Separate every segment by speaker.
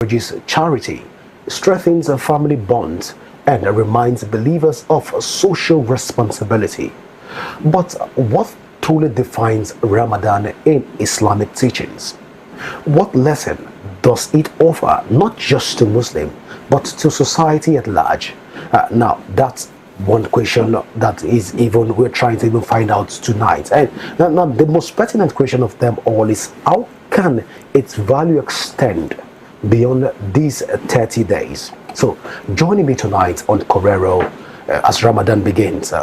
Speaker 1: encourages charity, strengthens family bonds, and reminds believers of social responsibility. But what truly defines Ramadan in Islamic teachings? What lesson does it offer not just to Muslims but to society at large? Now, that's one question that is even we're trying to even find out tonight. And now the most pertinent question of them all is, how can its value extend beyond these 30 days? So joining me tonight on Correro as Ramadan begins,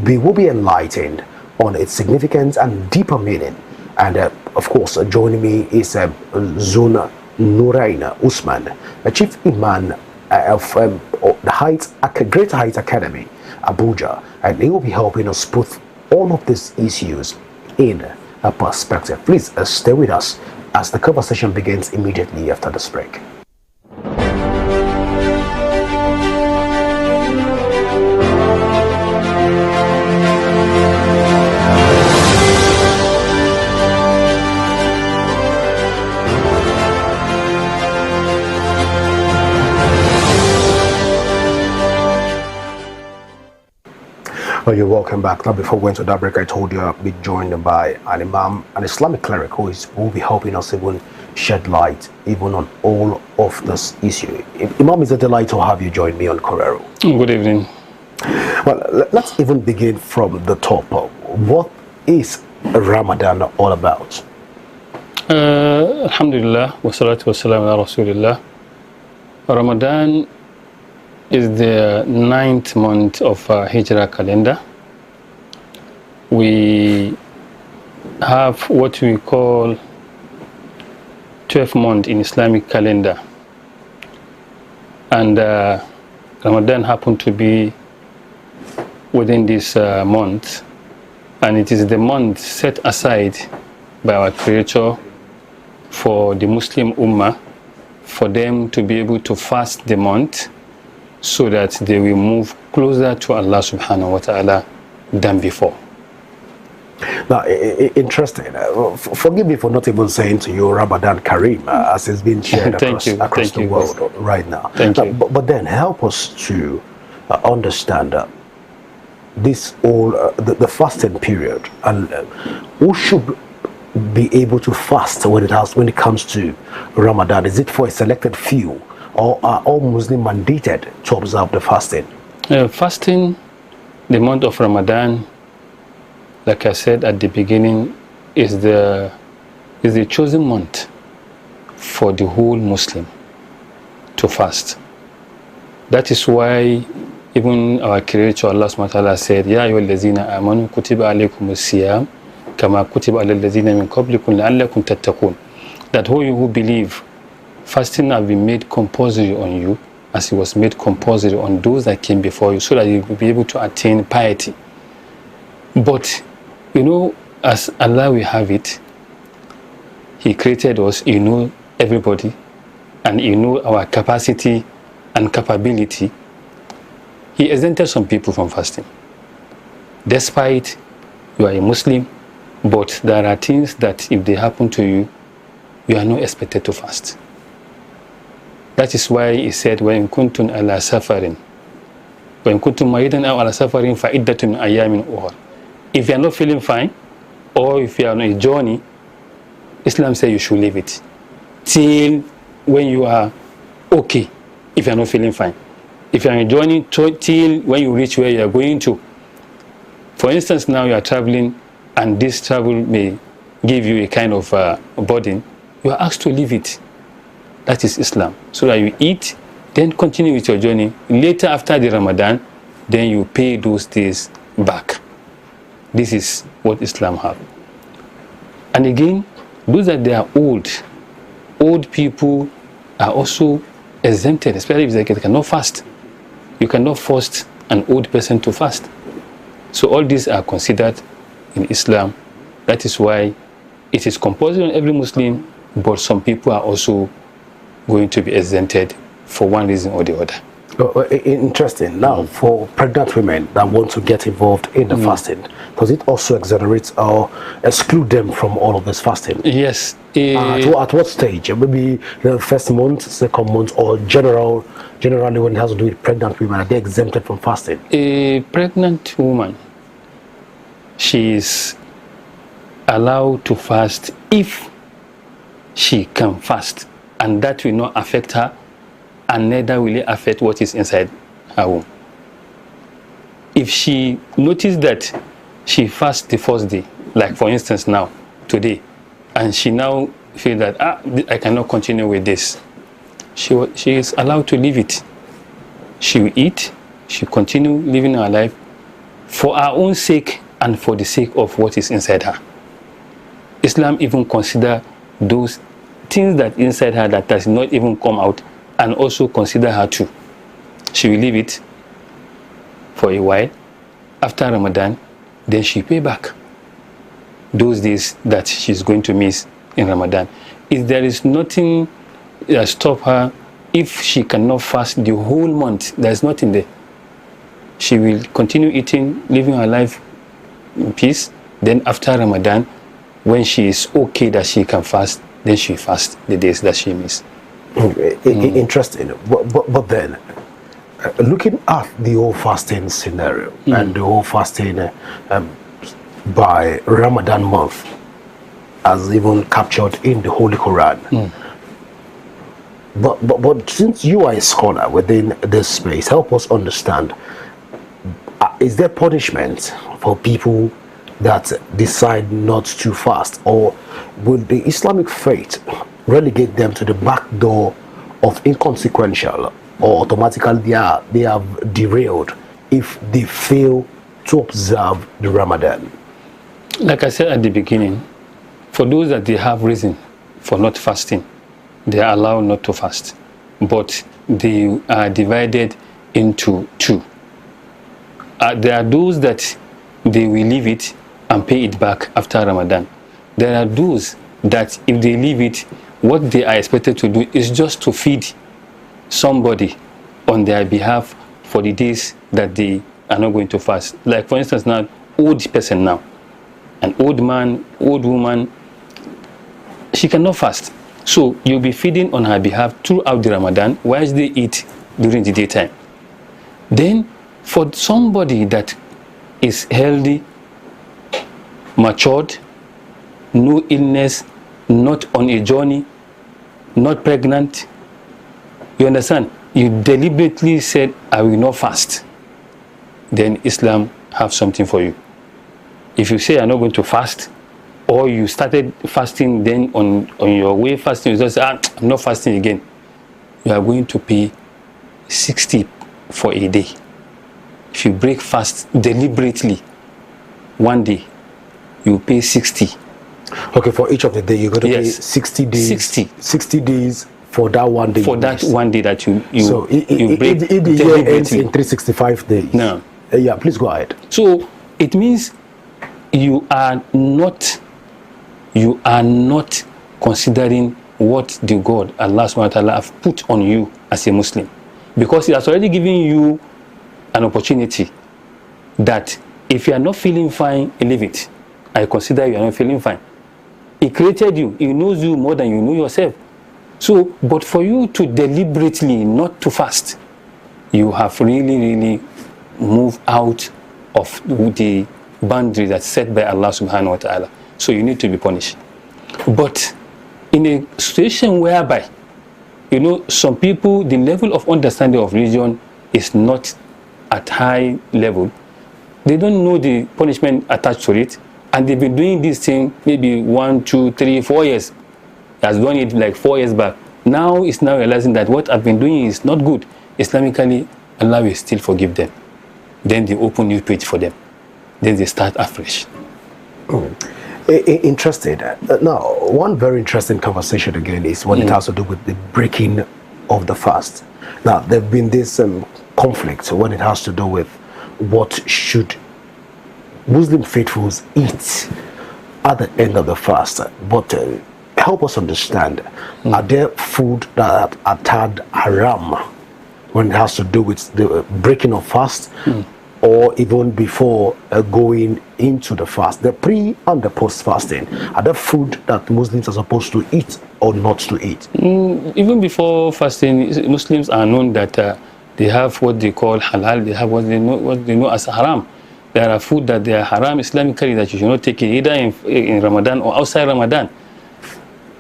Speaker 1: we will be enlightened on its significance and deeper meaning. And of course, joining me is Zuna Nurain Usman, Chief Imam of the Great Heights Academy, Abuja, and he will be helping us put all of these issues in a perspective. Please stay with us as the conversation begins immediately after this break. Well, you're welcome back. Now, before we went to that break, I told you I'll be joined by an Imam, an Islamic cleric, who will be helping us even shed light even on all of this issue. Imam, it's a delight to have you join me on Correro.
Speaker 2: Good evening.
Speaker 1: Well, let's even begin from the top. What is Ramadan all about?
Speaker 2: Alhamdulillah, wa salatu wa salam ala Rasulillah. Ramadan is the 9th month of Hijrah calendar. We have what we call 12th month in Islamic calendar. And Ramadan happened to be within this month. And it is the month set aside by our Creator for the Muslim Ummah, for them to be able to fast the month, so that they will move closer to Allah subhanahu wa ta'ala than before.
Speaker 1: Now, interesting. Forgive me for not even saying to you Ramadan Kareem, as it's been shared across the world right now.
Speaker 2: Thank you.
Speaker 1: But then help us to understand this the fasting period, and who should be able to fast when it comes to Ramadan? Is it for a selected few, or are all Muslims mandated to observe the fasting?
Speaker 2: Fasting, the month of Ramadan, like I said at the beginning, is the chosen month for the whole Muslim to fast. That is why even our Creator Allah subhanahu wa ta'ala said, Ya ayyuhallazina amanu kutiba alaykumus siyam kama kutiba alal ladzina min qablikum la'allakum tattaqun. That all you who believe, fasting have been made compulsory on you, as it was made compulsory on those that came before you, so that you will be able to attain piety. But, you know, as Allah will have it, He created us, He knows everybody, and He knows our capacity and capability. He exempted some people from fasting. Despite you are a Muslim, but there are things that if they happen to you, you are not expected to fast. That is why He said, وَإِن كُنْتُمْ عَلَى سَفَرٍ وَإِن كُنْتُمْ مَرِيضًا أَوْ عَلَى سَفَرٍ فَعِدَّةٌ مِنْ أَيَّامٍ أُخَرَ. If you are not feeling fine, or if you are on a journey, Islam says you should leave it till when you are okay, if you are not feeling fine. If you are on a journey, till when you reach where you are going to. For instance, now you are traveling, and this travel may give you a kind of burden, you are asked to leave it. That is Islam. So that you eat, then continue with your journey. Later, after the Ramadan, then you pay those days back. This is what Islam has. And again, those that they are old people are also exempted, especially if they cannot fast. You cannot force an old person to fast. So all these are considered in Islam. That is why it is compulsory on every Muslim, but some people are also going to be exempted for one reason or the other.
Speaker 1: Interesting. Now, for pregnant women that want to get involved in the fasting, does it also exonerate or exclude them from all of this fasting?
Speaker 2: Yes.
Speaker 1: At what stage? Maybe the first month, second month, or generally when it has to do with pregnant women, are they exempted from fasting?
Speaker 2: A pregnant woman, she is allowed to fast if she can fast, and that will not affect her, and neither will it affect what is inside her womb. If she noticed that she fasts the first day, like for instance now, today, and she now feels that I cannot continue with this, she is allowed to leave it. She will eat, she continue living her life for her own sake and for the sake of what is inside her. Islam even consider those things that inside her that does not even come out, and also consider her too. She will leave it for a while. After Ramadan, then she pay back those days that she's going to miss in Ramadan. If there is nothing that stop her, if she cannot fast the whole month, there's nothing there. She will continue eating, living her life in peace. Then after Ramadan, when she is okay that she can fast, then she fasts the days that she missed.
Speaker 1: Interesting. But then, looking at the whole fasting scenario and the whole fasting by Ramadan month, as even captured in the Holy Quran. But since you are a scholar within this space, help us understand, is there punishment for people that decide not to fast, or will the Islamic faith relegate them to the back door of inconsequential, or automatically they are derailed if they fail to observe the Ramadan?
Speaker 2: Like I said at the beginning, for those that they have reason for not fasting, they are allowed not to fast, but they are divided into two. There are those that they will leave it and pay it back after Ramadan. There are those that if they leave it, what they are expected to do is just to feed somebody on their behalf for the days that they are not going to fast. Like for instance now, old person now, an old man, old woman, she cannot fast. So you'll be feeding on her behalf throughout the Ramadan whilst they eat during the daytime. Then for somebody that is healthy, matured, no illness, not on a journey, not pregnant, you understand, you deliberately said, I will not fast, then Islam have something for you. If you say I'm not going to fast, or you started fasting, then on your way fasting, you just say, I'm not fasting again, you are going to pay 60 for a day. If you break fast deliberately one day, you pay 60.
Speaker 1: Okay, for each of the day, you're going to pay
Speaker 2: Yes.
Speaker 1: 60 days. 60 days for that one day.
Speaker 2: For
Speaker 1: you
Speaker 2: that
Speaker 1: missed.
Speaker 2: one day that you
Speaker 1: So
Speaker 2: you break
Speaker 1: if the year ends
Speaker 2: deliberately.
Speaker 1: in 365 days.
Speaker 2: No.
Speaker 1: Yeah, please go ahead.
Speaker 2: So it means you are not considering what the God, Allah subhanahu wa ta'ala, have put on you as a Muslim. Because He has already given you an opportunity that if you are not feeling fine, leave it. I consider you are not feeling fine. He created you. He knows you more than you know yourself. So, but for you to deliberately not to fast, you have really moved out of the boundary that's set by Allah subhanahu wa ta'ala. So you need to be punished. But in a situation whereby, some people, the level of understanding of religion is not at high level, they don't know the punishment attached to it, and they've been doing this thing maybe 1, 2, 3, 4 years. Has done it like 4 years back. Now it's now realizing that what I've been doing is not good. Islamically, Allah will still forgive them. Then they open new page for them. Then they start afresh.
Speaker 1: Interesting. Now, one very interesting conversation again is when it has to do with the breaking of the fast. Now, there have been this conflict when it has to do with what should Muslim faithfuls eat at the end of the fast. But help us understand, are there food that are termed haram when it has to do with the breaking of fast, or even before going into the fast, the pre and the post fasting? Are there food that Muslims are supposed to eat or not to eat?
Speaker 2: Even before fasting, Muslims are known that they have what they call halal, they have what they know as haram. There are food that they are haram Islamically that you should not take it either in Ramadan or outside Ramadan.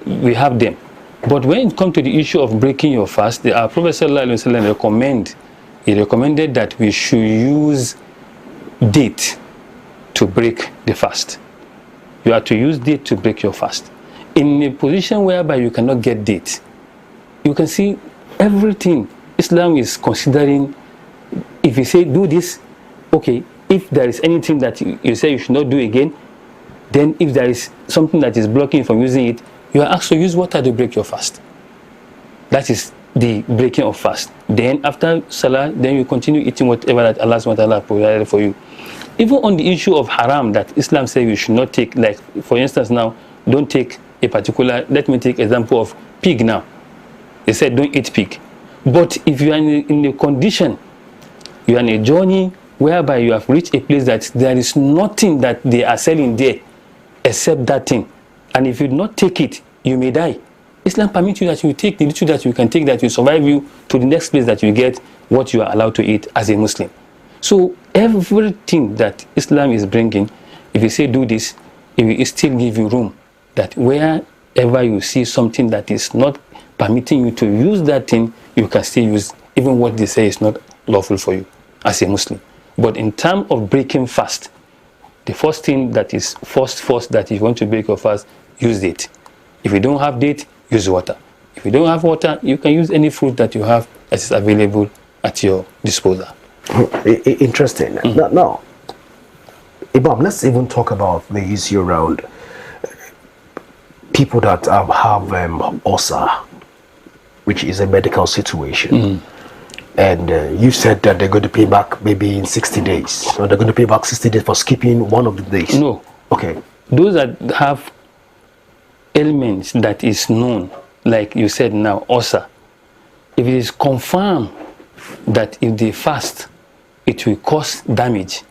Speaker 2: We have them. But when it comes to the issue of breaking your fast, our Prophet ﷺ recommended that we should use date to break the fast. You are to use date to break your fast. In a position whereby you cannot get date, you can see everything Islam is considering. If you say do this, okay, if there is anything that you say you should not do again, then if there is something that is blocking you from using it, you are asked to use water to break your fast. That is the breaking of fast. Then after Salah, then you continue eating whatever that Allah SWT provided for you. Even on the issue of haram that Islam says you should not take, like for instance now, don't take a particular, let me take example of pig now. They said don't eat pig. But if you are in a condition, you are in a journey whereby you have reached a place that there is nothing that they are selling there except that thing, and if you do not take it, you may die. Islam permits you that you take the little that you can take that will survive you to the next place that you get what you are allowed to eat as a Muslim. So everything that Islam is bringing, if you say do this, it will still give you room that wherever you see something that is not permitting you to use that thing, you can still use even what they say is not lawful for you as a Muslim. But in terms of breaking fast, the first thing that is first that if you want to break your fast, use date. If you don't have date, use water. If you don't have water, you can use any fruit that you have that is available at your disposal.
Speaker 1: Interesting. Now, Imam, let's even talk about the issue around people that have ulcer, which is a medical situation. And you said that they're going to pay back maybe in 60 days. So they're going to pay back 60 days for skipping one of the days.
Speaker 2: No.
Speaker 1: Okay.
Speaker 2: Those that have ailments that is known, like you said now, ulcer, if it is confirmed that if they fast, it will cause damage,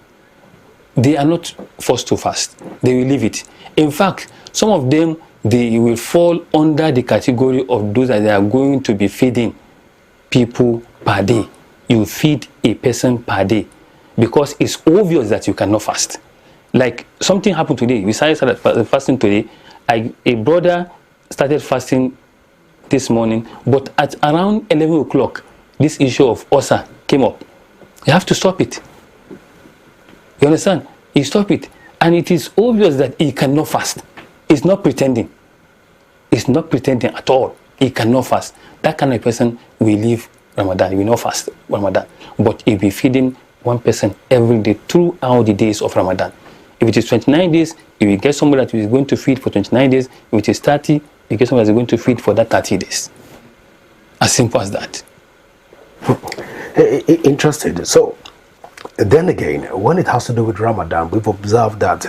Speaker 2: they are not forced to fast. They will leave it. In fact, some of them, they will fall under the category of those that they are going to be feeding people per day. You feed a person per day because it's obvious that you cannot fast. Like something happened today. We started fasting today. A brother started fasting this morning, but at around 11 o'clock, this issue of ulcer came up. You have to stop it. You understand? He stopped it. And it is obvious that he cannot fast. He's not pretending. He's not pretending at all. He cannot fast. That kind of person will leave Ramadan. He will not fast Ramadan. But he'll be feeding one person every day throughout the days of Ramadan. If it is 29 days, you will get somebody that is going to feed for 29 days. If it is 30, you get somebody that is going to feed for that 30 days. As simple as that.
Speaker 1: Interesting. So, then again, when it has to do with Ramadan, we've observed that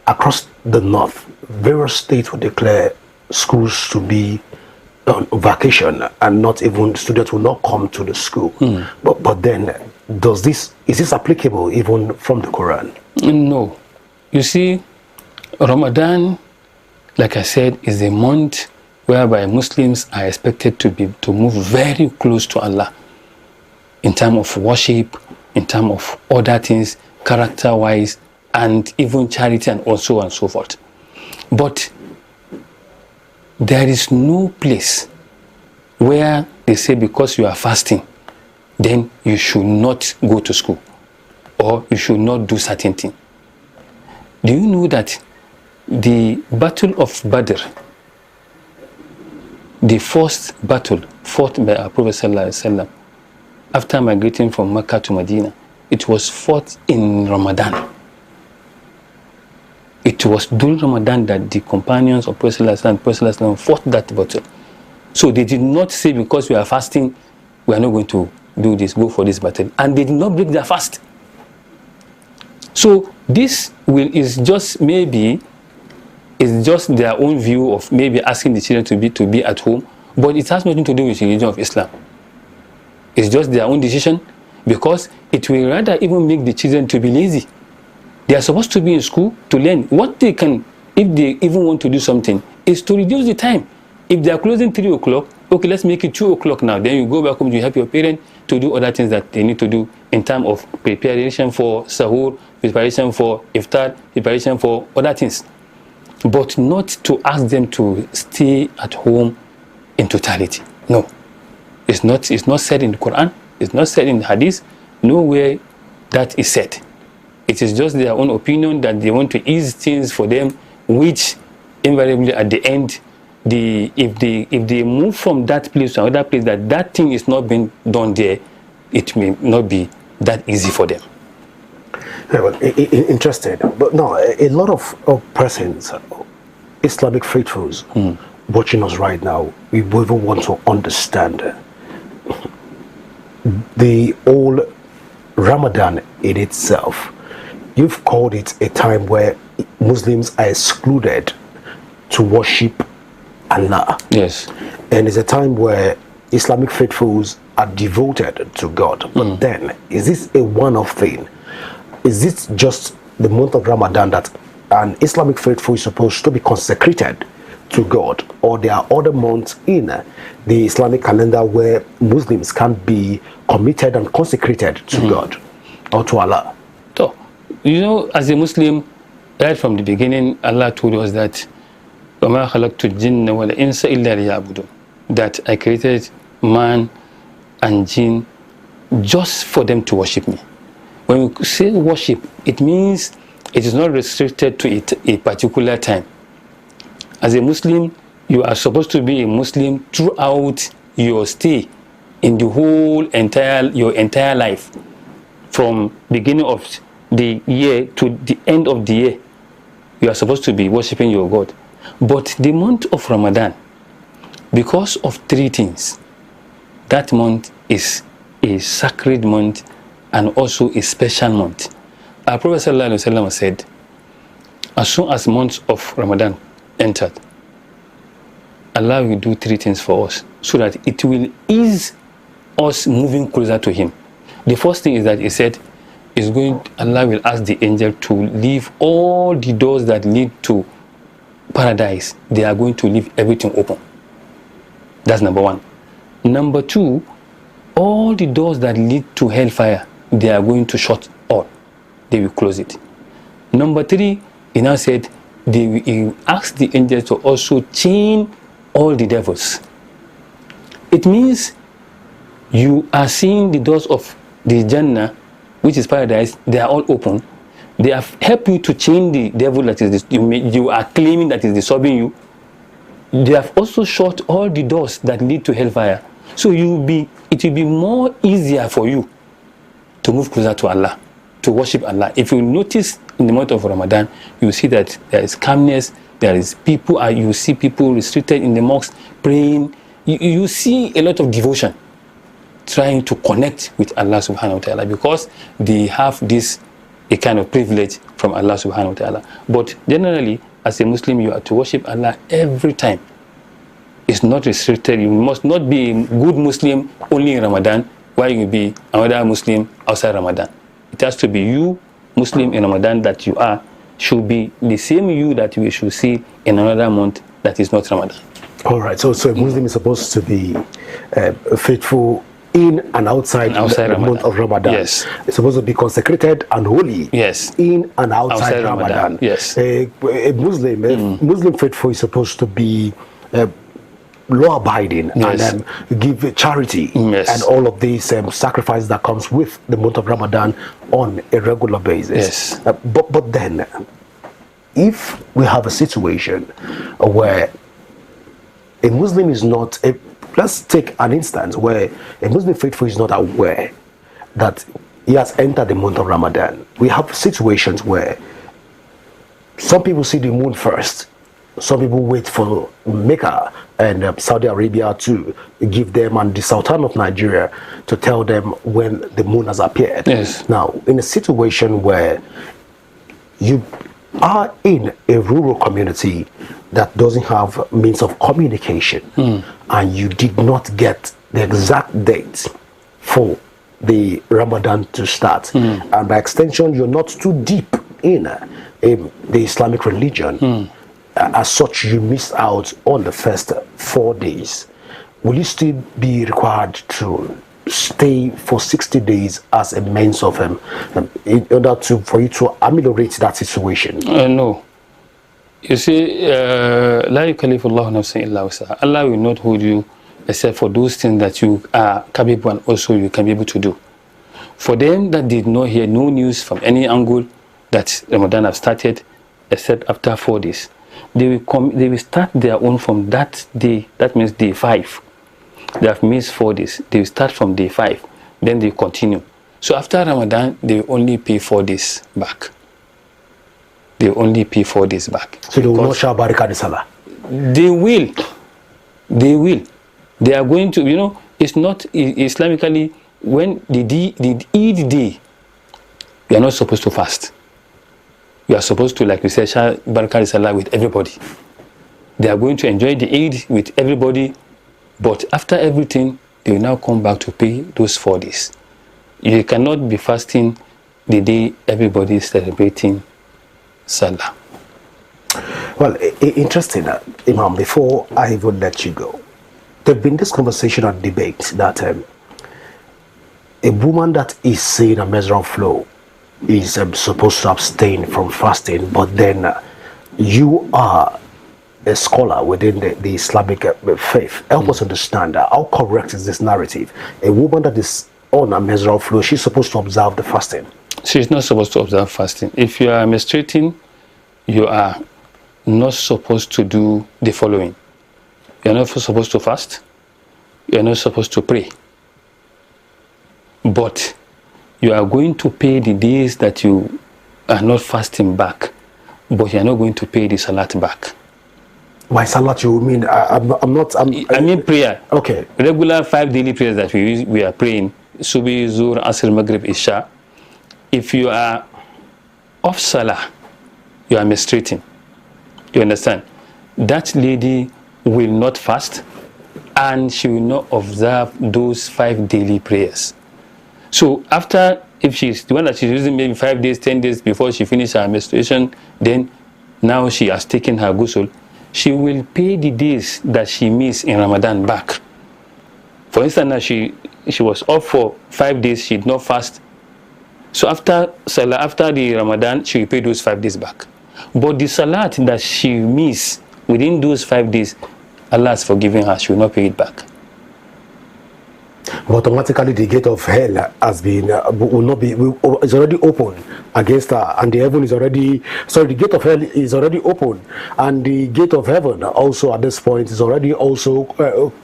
Speaker 1: across the north, various states will declare schools to be on vacation, and not even students will not come to the school. But then, is this applicable even from the Quran?
Speaker 2: No. You see, Ramadan, like I said, is a month whereby Muslims are expected to move very close to Allah in terms of worship, in terms of other things, character-wise, and even charity and so on and so forth. But there is no place where they say because you are fasting, then you should not go to school or you should not do certain things. Do you know that the Battle of Badr, the first battle fought by our Prophet ﷺ, after migrating from Mecca to Medina, it was fought in Ramadan. It was during Ramadan that the companions of Prophet ﷺ fought that battle. So they did not say because we are fasting, we are not going to do this, go for this battle. And they did not break their fast. So this is just their own view of maybe asking the children to be at home, but it has nothing to do with the religion of Islam. It's just their own decision, because it will rather even make the children to be lazy. They are supposed to be in school to learn. What they can, if they even want to do something, is to reduce the time. If they are closing 3 o'clock, okay, let's make it 2 o'clock now. Then you go back home, you help your parents to do other things that they need to do in terms of preparation for sahur, preparation for iftar, preparation for other things. But not to ask them to stay at home in totality. No. It's not said in the Quran. It's not said in the Hadith. Nowhere that is said. It is just their own opinion that they want to ease things for them, which invariably at the end, if they move from that place to another place, that thing is not being done there, it may not be that easy for them.
Speaker 1: Yeah, well, interesting. But no, a lot of persons, Islamic faithfuls, watching us right now, we will want to understand the whole Ramadan in itself. You've called it a time where Muslims are excluded to worship Allah.
Speaker 2: Yes.
Speaker 1: And it's a time where Islamic faithfuls are devoted to God. But then, is this a one-off thing? Is this just the month of Ramadan that an Islamic faithful is supposed to be consecrated to God? Or there are other months in the Islamic calendar where Muslims can be committed and consecrated to God or to Allah?
Speaker 2: So, you know, as a Muslim, right from the beginning, Allah told us that وَمَا خَلَقْتُ الْجِنَّ وَالْإِنسَ إِلَّا لِيَعْبُدُونَ, that I created man and jinn just for them to worship me. When we say worship, it means it is not restricted to a particular time. As a Muslim, you are supposed to be a Muslim throughout your stay in the whole your entire life, from beginning of the year to the end of the year. You are supposed to be worshiping your God. But the month of Ramadan, because of 3 things, that month is a sacred month and also a special month. Our Prophet ﷺ said, as soon as month of Ramadan entered, Allah will do 3 things for us so that it will ease us moving closer to Him. The first thing is that He said, Allah will ask the angel to leave all the doors that lead to paradise. They are going to leave everything open. That's number 1. Number 2, all the doors that lead to hellfire, they are going to shut all. They will close it. Number 3, He now said, they will ask the angels to also chain all the devils. It means you are seeing the doors of the Jannah, which is paradise, they are all open. They have helped you to chain the devil that is you are claiming that is disturbing you. They have also shut all the doors that lead to hellfire. So it will be more easier for you to move closer to Allah, to worship Allah. If you notice in the month of Ramadan, you see that there is calmness, there is you see people restricted in the mosque praying. You see a lot of devotion, trying to connect with Allah subhanahu wa ta'ala, because they have a kind of privilege from Allah subhanahu wa ta'ala. But generally, as a Muslim, you are to worship Allah every time. It's not restricted. You must not be a good Muslim only in Ramadan, while you be another Muslim outside Ramadan. It has to be you, Muslim in Ramadan, that you are, should be the same you that we should see in another month that is not Ramadan.
Speaker 1: All right. So a Muslim is supposed to be faithful in and outside the month of Ramadan.
Speaker 2: Yes.
Speaker 1: It's supposed to be consecrated and holy.
Speaker 2: Yes.
Speaker 1: In and outside Ramadan.
Speaker 2: Yes.
Speaker 1: A Muslim faithful is supposed to be law-abiding,
Speaker 2: yes,
Speaker 1: and give charity,
Speaker 2: yes,
Speaker 1: and all of these sacrifices that comes with the month of Ramadan on a regular basis.
Speaker 2: Yes.
Speaker 1: But then, if we have a situation where a Muslim is not let's take an instance where a Muslim faithful is not aware that he has entered the month of Ramadan. We have situations where some people see the moon first. Some people wait for Mecca and Saudi Arabia to give them, and the Sultan of Nigeria to tell them when the moon has appeared.
Speaker 2: Yes.
Speaker 1: Now, in a situation where you are in a rural community that doesn't have means of communication, and you did not get the exact date for the Ramadan to start. And by extension, you're not too deep in the Islamic religion. As such, you miss out on the first 4 days. Will you still be required to stay for 60 days as a means of in order for you to ameliorate that situation?
Speaker 2: No. You see, La yukallifu Allahu nafsan illa wusaha. Allah will not hold you except for those things that you are capable and also you can be able to do. For them that did not hear no news from any angle that Ramadan have started, except after 4 days, they will start their own from that day. That means day 5. They have missed 4 days. They will start from day 5. Then they continue. So after Ramadan, they will only pay 4 days back. They will only pay 4 days back.
Speaker 1: So they will not share Barika Salah?
Speaker 2: They will. They will. They are going to, it's not Islamically, when the Eid day, you are not supposed to fast. You are supposed to, like we said, share Baraka Salah with everybody. They are going to enjoy the Eid with everybody, but after everything, they will now come back to pay those 4 days. You cannot be fasting the day everybody is celebrating Salah.
Speaker 1: Well, interesting, Imam, before I would let you go, there's been this conversation and debate that a woman that is seeing a menstrual flow is supposed to abstain from fasting, but then you are a scholar within the Islamic faith. Help us understand how correct is this narrative? A woman that is on a menstrual flow, she's supposed to observe the fasting.
Speaker 2: She's not supposed to observe fasting. If you are menstruating, you are not supposed to do the following. You are not supposed to fast. You are not supposed to pray. But you are going to pay the days that you are not fasting back, but you are not going to pay the salat back.
Speaker 1: By salat, you mean I
Speaker 2: mean prayer.
Speaker 1: Okay.
Speaker 2: Regular 5 daily prayers that we are praying, Subi, Zuhr, Asr, Maghrib, Isha. If you are off salah, you are menstruating. You understand? That lady will not fast, and she will not observe those 5 daily prayers. So after, if she's the one that she's using maybe 5 days, 10 days before she finishes her menstruation, then now she has taken her ghusl, she will pay the days that she missed in Ramadan back. For instance, now she was off for 5 days, she did not fast. So after Salah, after the Ramadan, she will pay those 5 days back. But the Salat that she missed within those 5 days, Allah has forgiven her, she will not pay it back.
Speaker 1: But automatically the gate of hell has been is already open against her, and the heaven is already the gate of hell is already open, and the gate of heaven also at this point is already also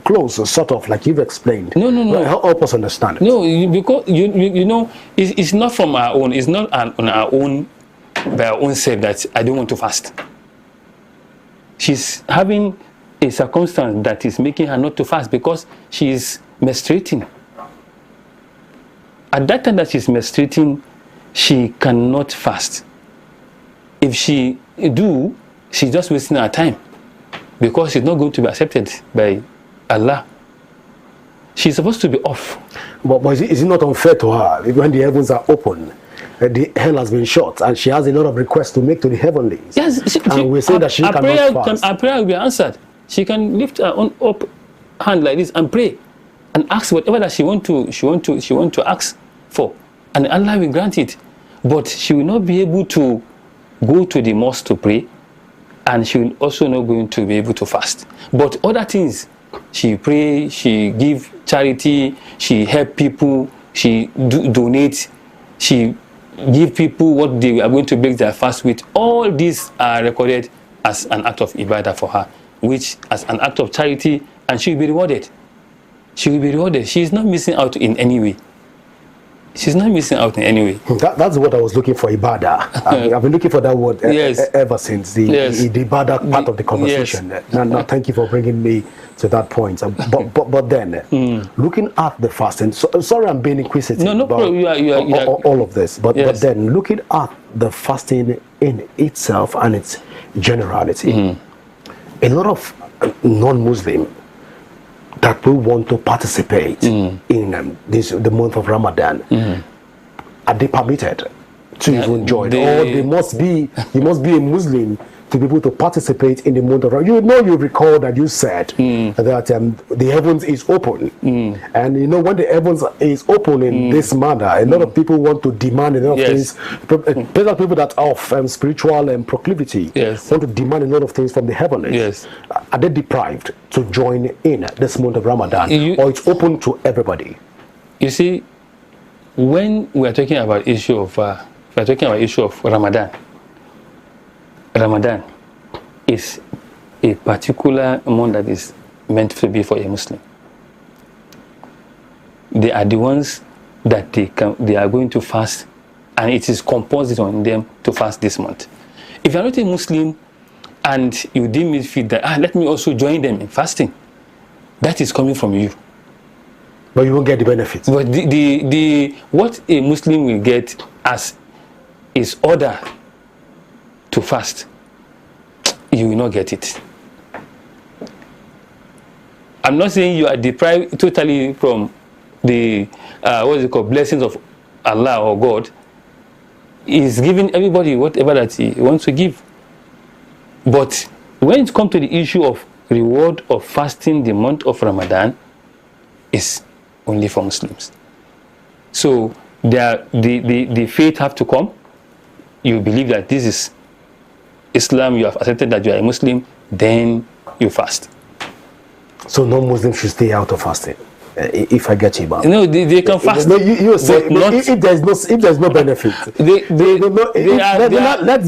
Speaker 1: closed, sort of like you've explained.
Speaker 2: No.
Speaker 1: Help us understand it.
Speaker 2: No, because it's not from our own. It's not on our own, by our own self, that I don't want to fast. She's having a circumstance that is making her not to fast because she is menstruating. At that time that she's menstruating, she cannot fast. If she do, she's just wasting her time, because she's not going to be accepted by Allah. She's supposed to be off.
Speaker 1: But is it not unfair to her when the heavens are open? The hell has been shut, and she has a lot of requests to make to the heavenlies.
Speaker 2: Yes,
Speaker 1: and we say that she cannot fast.
Speaker 2: Our prayer will be answered. She can lift her own up hand like this and pray, and ask whatever that she want to ask for, and Allah will grant it. But she will not be able to go to the mosque to pray, and she will also not going to be able to fast. But other things, she pray, she give charity, she help people, she donate, she give people what they are going to break their fast with. All these are recorded as an act of ibadah for her, which as an act of charity, and she will be rewarded. She will be rewarded. She is not missing out in any way. She's not missing out in any way.
Speaker 1: That's what I was looking for, ibadah. I've been looking for that word ever since the ibadah part of the conversation.
Speaker 2: Yes.
Speaker 1: Now, thank you for bringing me to that point. But then, looking at the fasting, sorry I'm being inquisitive about all of this, but then looking at the fasting in itself and its generality, a lot of non-Muslim that will want to participate in the month of Ramadan, are they permitted to even join? Or you must be a Muslim to be able to participate in the month of Ramadan. You recall that you said that the heavens is open. And when the heavens is open in this manner, a lot of people want to demand a lot of things. Especially people that are of spiritual proclivity want to demand a lot of things from the heavens. Are they deprived to join in this month of Ramadan? Or it's open to everybody?
Speaker 2: You see, when we are talking about issue of Ramadan is a particular month that is meant to be for a Muslim. They are the ones that they are going to fast, and it is compulsory on them to fast this month. If you are not a Muslim and you deem it fit that let me also join them in fasting, that is coming from you.
Speaker 1: But you won't get the benefits.
Speaker 2: But the what a Muslim will get as is order to fast, you will not get it. I'm not saying you are deprived totally from the blessings of Allah or God. He's giving everybody whatever that he wants to give. But when it comes to the issue of reward of fasting the month of Ramadan, is only for Muslims. So the faith have to come. You believe that this is Islam, you have accepted that you are a Muslim, then you fast.
Speaker 1: So no Muslim should stay out of fasting, if I get you, Bob.
Speaker 2: No, they can fast.
Speaker 1: No, you say if there's no benefit, let's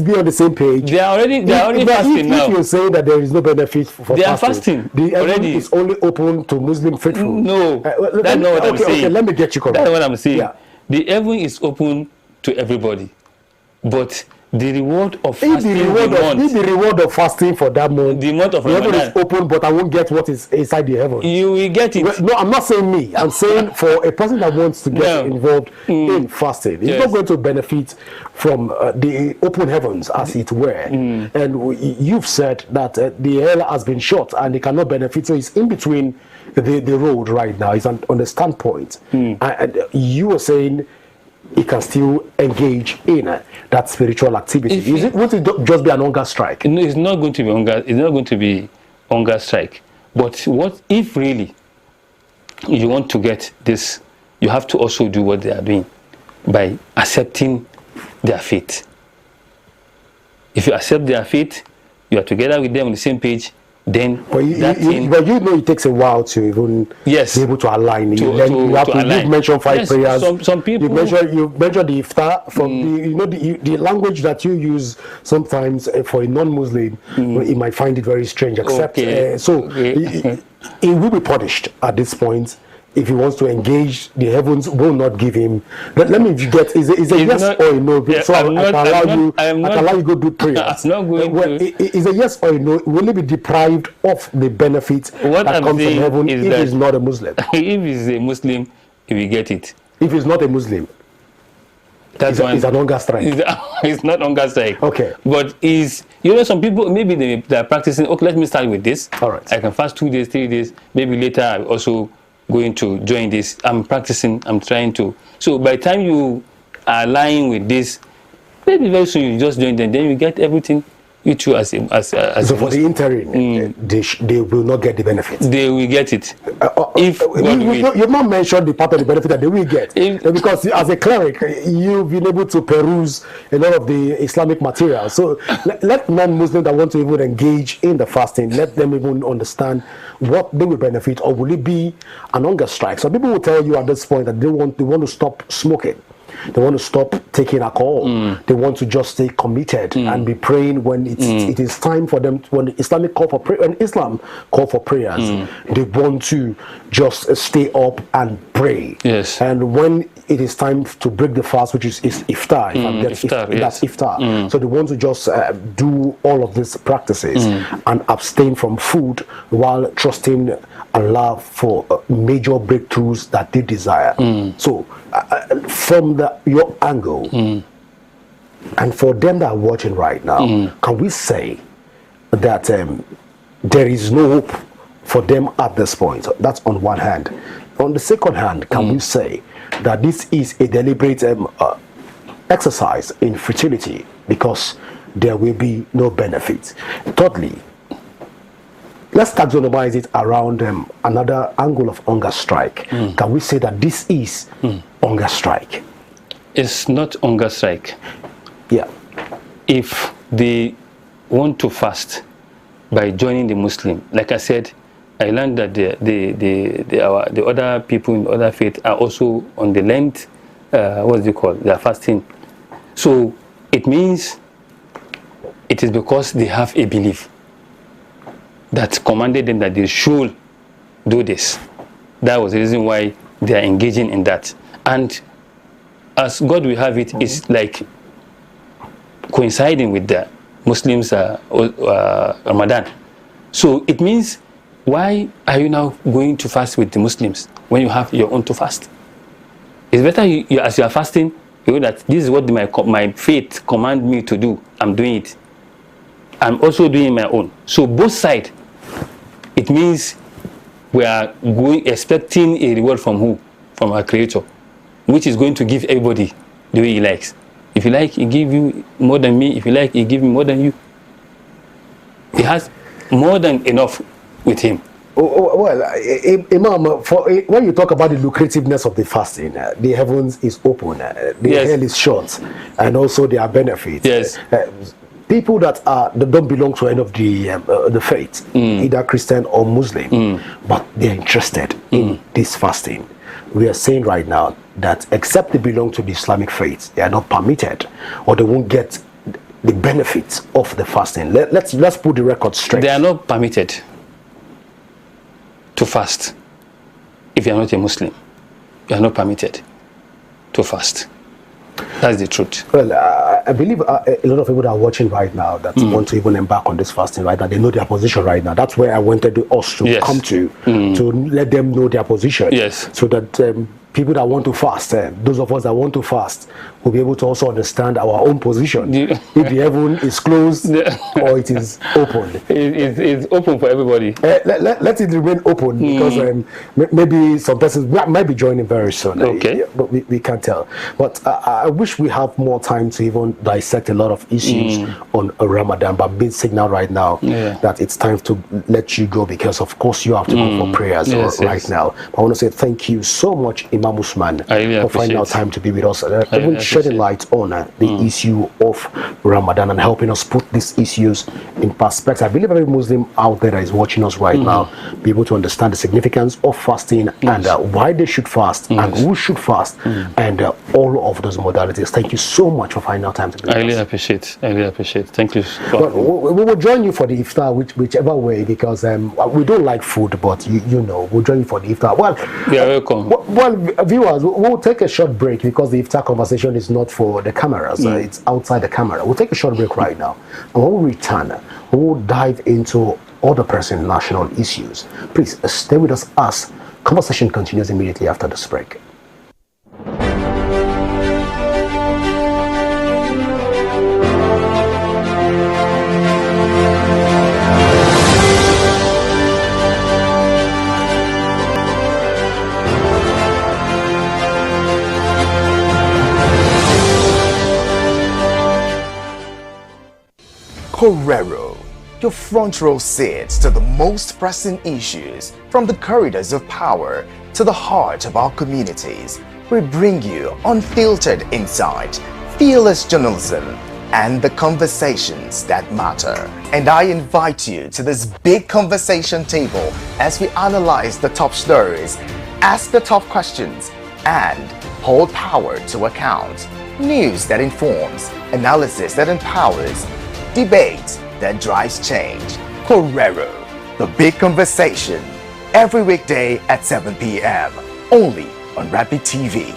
Speaker 1: be on the same page.
Speaker 2: They are already fasting now.
Speaker 1: If you're saying that there is no benefit for fasting,
Speaker 2: they are fasting.
Speaker 1: The heaven is only open to Muslim faithful.
Speaker 2: No, that's not what I'm saying.
Speaker 1: Okay, let me get you correct.
Speaker 2: That's what I'm saying.
Speaker 1: Yeah.
Speaker 2: The heaven is open to everybody, but the reward of fasting,
Speaker 1: the reward of fasting for that month,
Speaker 2: the month of Ramadan,
Speaker 1: the heaven is open, but I won't get what is inside the heaven.
Speaker 2: You will get it.
Speaker 1: No, I'm not saying me. I'm saying for a person that wants to get involved in fasting, he's not going to benefit from the open heavens, as it were. And you've said that the hell has been shut and he cannot benefit, so he's in between the road right now. He's on the standpoint. And you were saying he can still engage in that spiritual activity. Won't it just be an hunger strike?
Speaker 2: No, it's not going to be hunger. It's not going to be hunger strike. But what if really you want to get this? You have to also do what they are doing by accepting their faith. If you accept their faith, you are together with them on the same page. Then
Speaker 1: but it takes a while to even be able to align. You've mentioned 5 prayers.
Speaker 2: Some people
Speaker 1: you mentioned the iftar from the language that you use sometimes for a non-Muslim. He might find it very strange. Except it will be punished at this point. If he wants to engage, the heavens will not give him. Let me get is a yes or a no. So I can allow you go do prayers. Is a yes or a no? Will he be deprived of the benefit that comes from heaven if he's not a Muslim?
Speaker 2: If he's a Muslim, he will get it.
Speaker 1: If he's not a Muslim, it's an hunger strike.
Speaker 2: It's not hunger strike.
Speaker 1: Okay.
Speaker 2: But some people maybe they are practicing. Okay, let me start with this.
Speaker 1: All right.
Speaker 2: I can fast 2 days, 3 days. Maybe later I also going to join this. I'm practicing, I'm trying to. So by the time you are lying with this, maybe very soon you just join them, then you get everything you too as
Speaker 1: so for the interim, they will not get the benefits.
Speaker 2: They will get it.
Speaker 1: You've not mentioned the part of the benefit that they will get. Because as a cleric, you've been able to peruse a lot of the Islamic material. So let non-Muslims that want to even engage in the fasting, let them even understand what they will benefit, or will it be an hunger strike? So people will tell you at this point that they want to stop smoking. They want to stop taking alcohol. They want to just stay committed and be praying when it is time for them. When the Islamic call for when Islam call for prayers, they want to just stay up and pray.
Speaker 2: Yes.
Speaker 1: And when it is time to break the fast, which is iftar, that's iftar. So they want to just do all of these practices and abstain from food while trusting Allah for major breakthroughs that they desire. So from your angle, and for them that are watching right now, can we say that there is no hope for them at this point. That's on one hand. On the second hand, can we say that this is a deliberate exercise in futility because there will be no benefit? Thirdly, let's taxonomize it around another angle of hunger strike. Can we say that this is hunger strike?
Speaker 2: It's not hunger strike.
Speaker 1: Yeah.
Speaker 2: If they want to fast by joining the Muslim, like I said, I learned that the other people in other faith are also on the Lent, what's it called? They are fasting. So it means it is because they have a belief that commanded them that they should do this. That was the reason why they are engaging in that. And as God will have it, it's like coinciding with the Muslims Ramadan. So it means, why are you now going to fast with the Muslims when you have your own to fast? It's better as you are fasting, you know that this is what my faith command me to do. I'm doing it. I'm also doing my own. So both sides, it means we are expecting a reward from who? From our Creator, which is going to give everybody the way He likes. If you like, He give you more than me. If you like, He give me more than you. He has more than enough with Him.
Speaker 1: Well, Imam, when you talk about the lucrativeness of the fasting, the heavens is open, the hell is short, and also there are benefits.
Speaker 2: Yes.
Speaker 1: People that don't belong to any of the faith, either Christian or Muslim, but they're interested in this fasting. We are saying right now that except they belong to the Islamic faith, they are not permitted, or they won't get the benefits of the fasting. Let's put the record straight.
Speaker 2: They are not permitted to fast. If you are not a Muslim, you are not permitted to fast. That's the truth.
Speaker 1: Well, I believe a lot of people that are watching right now that want to even embark on this fasting right now, they know their position right now. That's where I wanted us to come to let them know their position.
Speaker 2: Yes.
Speaker 1: So that people that want to fast, those of us that want to fast, will be able to also understand our own position. If the heaven is closed or it is open.
Speaker 2: It's open for everybody.
Speaker 1: Let it remain open because maybe some persons might be joining very soon.
Speaker 2: Okay.
Speaker 1: But we can't tell. But I wish we have more time to even dissect a lot of issues on Ramadan, but big signal right now that it's time to let you go because of course you have to go for prayers right now. I want to say thank you so much, Imam Usman, for finding out time to be with us. Even shedding light on the issue of Ramadan and helping us put these issues in perspective. I believe every Muslim out there that is watching us right now be able to understand the significance of fasting and why they should fast and who should fast and all of those modalities. Thank you so much for finding out time to be with us.
Speaker 2: I really appreciate. Thank you.
Speaker 1: We will join you for the iftar, whichever way, because we don't like food, but you know, we'll join you for the iftar. Well,
Speaker 2: you're welcome.
Speaker 1: Well, viewers, we'll take a short break because the iftar conversation is not for the cameras. It's outside the camera. We'll take a short break right now. And when we return, we'll dive into other pressing national issues. Please stay with us as conversation continues immediately after this break.
Speaker 3: Correro, your front row seat to the most pressing issues from the corridors of power to the heart of our communities. We bring you unfiltered insight, fearless journalism, and the conversations that matter. And I invite you to this big conversation table as we analyze the top stories, ask the tough questions, and hold power to account. News that informs, analysis that empowers, debate that drives change. Correro, the big conversation, every weekday at 7 p.m. only on Rapid TV.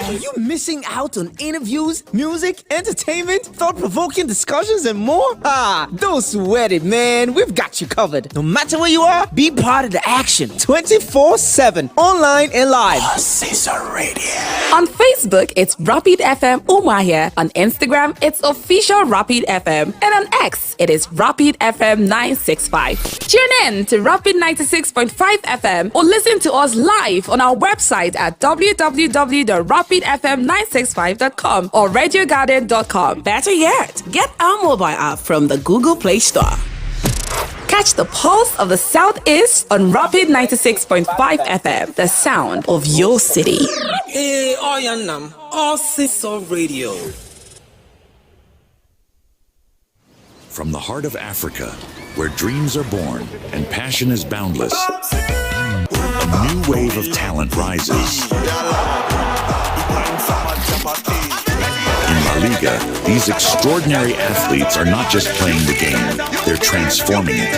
Speaker 4: Are you missing out on interviews, music, entertainment, thought-provoking discussions, and more? Don't sweat it, man. We've got you covered. No matter where you are, be part of the action 24/7, online and live.
Speaker 3: Caesar Radio.
Speaker 5: On Facebook, it's Rapid FM Umahia. On Instagram, it's Official Rapid FM. And on X, it is Rapid FM 965. Tune in to Rapid 96.5 FM or listen to us live on our website at www.rapidfm965.com or radiogarden.com.
Speaker 6: Better yet, get our mobile app from the Google Play Store.
Speaker 5: Catch the pulse of the Southeast on Rapid 96.5 FM, the sound of your city.
Speaker 6: Hey, Oyanam, all Caesar Radio.
Speaker 7: From the heart of Africa, where dreams are born and passion is boundless, a new wave of talent rises. In La Liga, these extraordinary athletes are not just playing the game, they're transforming it.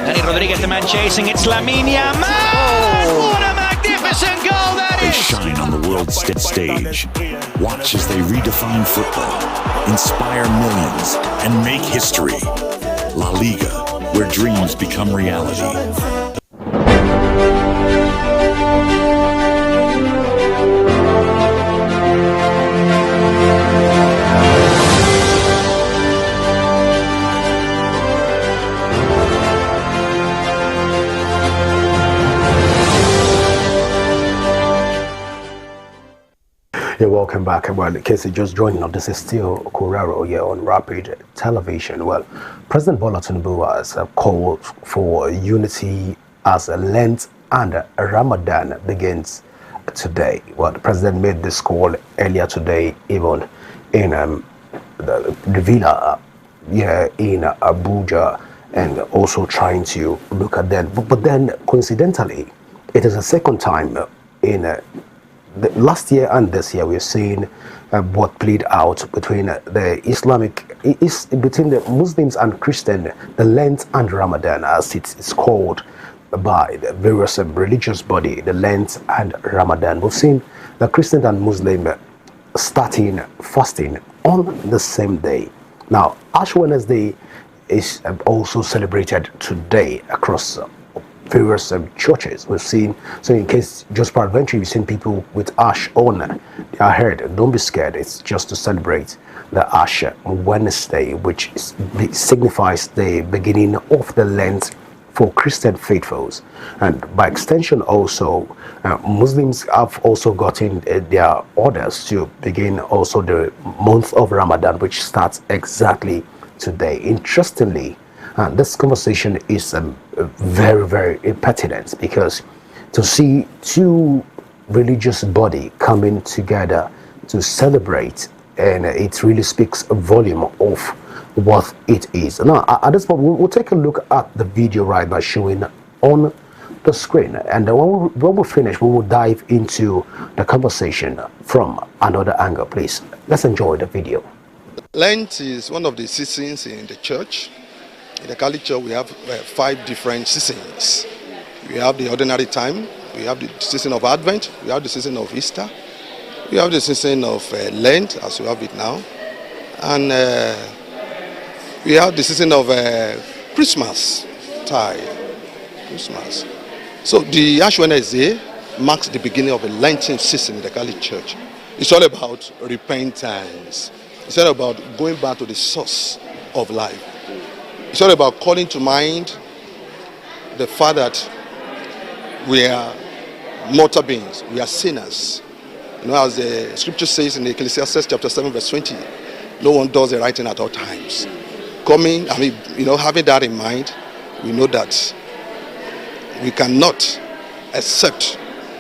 Speaker 8: Danny Rodriguez, the man chasing, it's Lamine Yamal! What a magnificent goal that
Speaker 7: They
Speaker 8: is!
Speaker 7: shine on the world stage. Watch as they redefine football, inspire millions, and make history. La Liga, where dreams become reality.
Speaker 1: You're welcome back. Well, in case you're just joining us, this is still Kuraro here on Rapid Television. Well, President Bola Tinubu has called for unity as Lent and Ramadan begins today. Well, the president made this call earlier today, even in the villa here in Abuja, and also trying to look at them. But then, coincidentally, it is the second time in the last year and this year we've seen what played out between between the Muslims and Christian, the Lent and Ramadan, as it's called by the various religious body, the Lent and Ramadan. We've seen the Christian and Muslim starting fasting on the same day. Now, Ash Wednesday is also celebrated today across various churches. We've seen, so in case just peradventure you've seen people with ash on their head, don't be scared. It's just to celebrate the Ash Wednesday, which signifies the beginning of the Lent for Christian faithfuls, and by extension also Muslims have also gotten their orders to begin also the month of Ramadan, which starts exactly today. Interestingly, this conversation is very, very pertinent, because to see two religious bodies coming together to celebrate, and it really speaks a volume of what it is. Now, at this point, we'll take a look at the video right now showing on the screen, and when we finish, we will dive into the conversation from another angle. Please, let's enjoy the video.
Speaker 9: Lent is one of the seasons in the church. In the Catholic Church, we have 5 different seasons. We have the ordinary time, we have the season of Advent, we have the season of Easter, we have the season of Lent, as we have it now, and we have the season of Christmas time. Christmas. So the Ash Wednesday marks the beginning of a Lenten season in the Catholic Church. It's all about repentance. It's all about going back to the source of life. It's all about calling to mind the fact that we are mortal beings, we are sinners. You know, as the scripture says in Ecclesiastes chapter 7 verse 20, no one does the right thing at all times. Having that in mind, we know that we cannot accept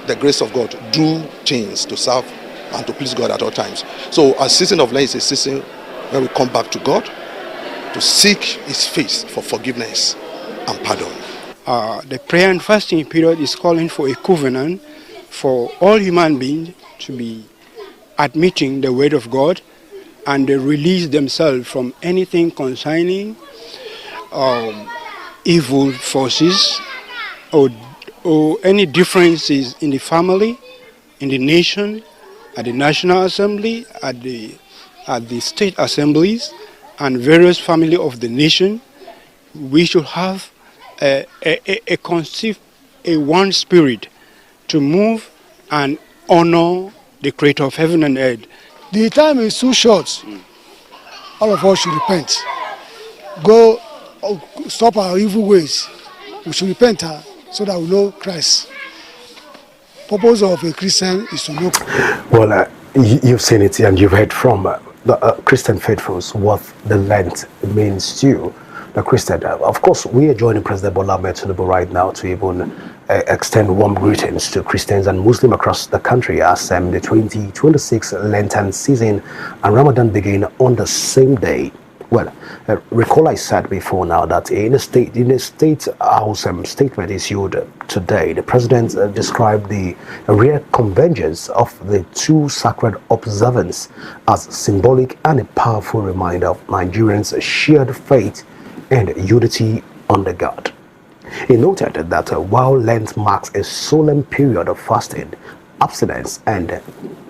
Speaker 9: the grace of God, do things to serve and to please God at all times. So a season of Lent is a season where we come back to God, to seek His face for forgiveness and pardon.
Speaker 10: The prayer and fasting period is calling for a covenant for all human beings to be admitting the word of God and they release themselves from anything concerning evil forces or any differences in the family, in the nation, at the National Assembly, at the state assemblies, and various family of the nation. We should have a one spirit to move and honor the Creator of heaven and earth.
Speaker 11: The time is too short. All of us should repent. Go stop our evil ways. We should repent so that we know Christ. Purpose of a Christian is to know.
Speaker 1: Well, you've seen it and you've heard from the Christian faithfuls what the Lent means to the Christian. Of course, we are joining President Bola Ahmed Tinubu right now to even extend warm greetings to Christians and Muslims across the country as the 2026 Lenten season and Ramadan begin on the same day. Well, recall I said before now that in a state house statement issued today, the president described the rare convergence of the two sacred observances as symbolic and a powerful reminder of Nigerians' shared faith and unity under God. He noted that while Lent marks a solemn period of fasting, abstinence and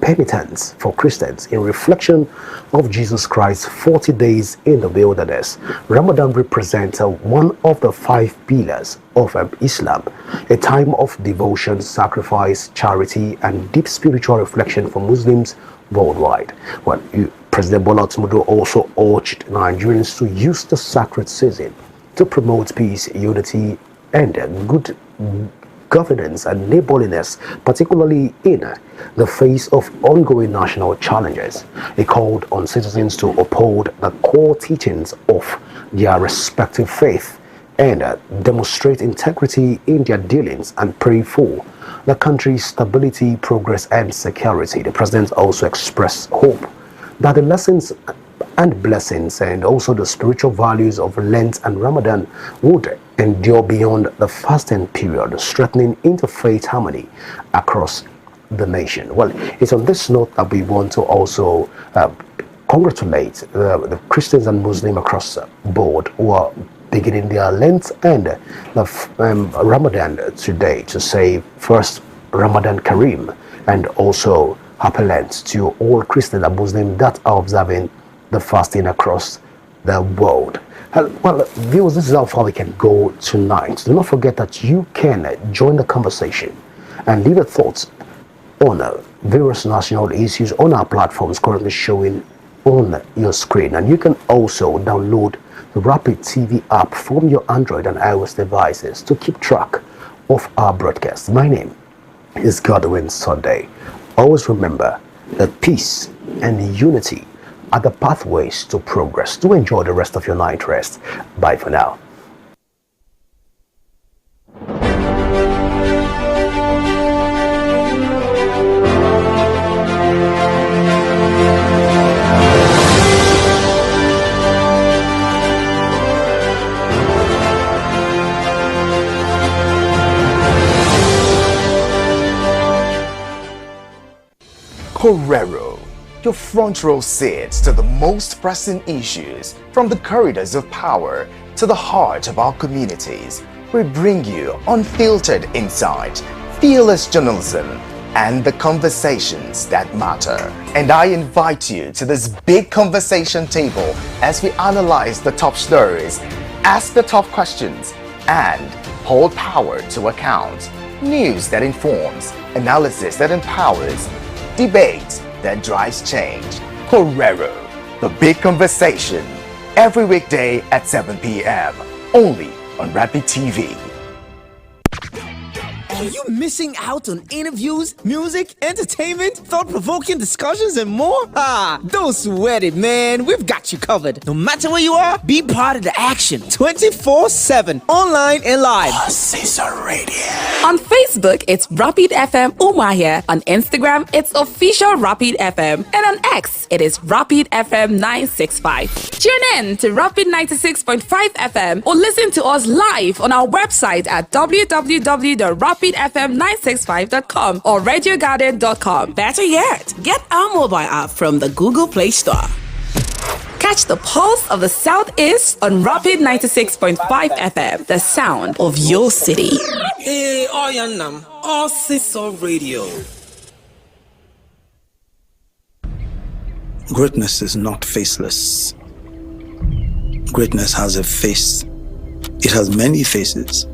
Speaker 1: penitence for Christians in reflection of Jesus Christ's 40 days in the wilderness, Ramadan represents one of the 5 pillars of Islam, a time of devotion, sacrifice, charity, and deep spiritual reflection for Muslims worldwide. Well, President Bola Tinubu also urged Nigerians to use the sacred season to promote peace, unity, and good governance and neighborliness, particularly in the face of ongoing national challenges. He called on citizens to uphold the core teachings of their respective faith and demonstrate integrity in their dealings and pray for the country's stability, progress, and security. The president also expressed hope that the lessons and blessings and also the spiritual values of Lent and Ramadan would endure beyond the fasting period, strengthening interfaith harmony across the nation. Well, it's on this note that we want to also congratulate the Christians and Muslims across the board who are beginning their Lent and the Ramadan today, to say first Ramadan Kareem and also Happy Lent to all Christians and Muslims that are observing the fasting across the world. Well, viewers, this is how far we can go tonight. Do not forget that you can join the conversation and leave your thoughts on various national issues on our platforms currently showing on your screen. And you can also download the Rapid TV app from your Android and iOS devices to keep track of our broadcasts. My name is Godwin Sunday. Always remember that peace and unity are the pathways to progress. Do enjoy the rest of your night rest. Bye for now.
Speaker 3: Correro, your front row seats to the most pressing issues from the corridors of power to the heart of our communities. We bring you unfiltered insight, fearless journalism, and the conversations that matter. And I invite you to this big conversation table as we analyze the top stories, ask the tough questions, and hold power to account. News that informs, analysis that empowers, debate that drives change. Correro, the big conversation, every weekday at 7 p.m. only on Rapid TV.
Speaker 4: Are you missing out on interviews, music, entertainment, thought-provoking discussions, and more? Don't sweat it, man. We've got you covered. No matter where you are, be part of the action 24/7, online and live.
Speaker 3: Caesar Radio.
Speaker 5: On Facebook, it's Rapid FM Umahia. On Instagram, it's official Rapid FM. And on X, it is Rapid FM 965. Tune in to Rapid 96.5 FM or listen to us live on our website at www.rapidfm965.com or radiogarden.com.
Speaker 6: Better yet, get our mobile app from the Google Play Store.
Speaker 5: Catch the pulse of the Southeast on Rapid 96.5 FM, the sound of your city.
Speaker 4: Hey, Oyanam, all Siso Radio.
Speaker 12: Greatness is not faceless. Greatness has a face. It has many faces.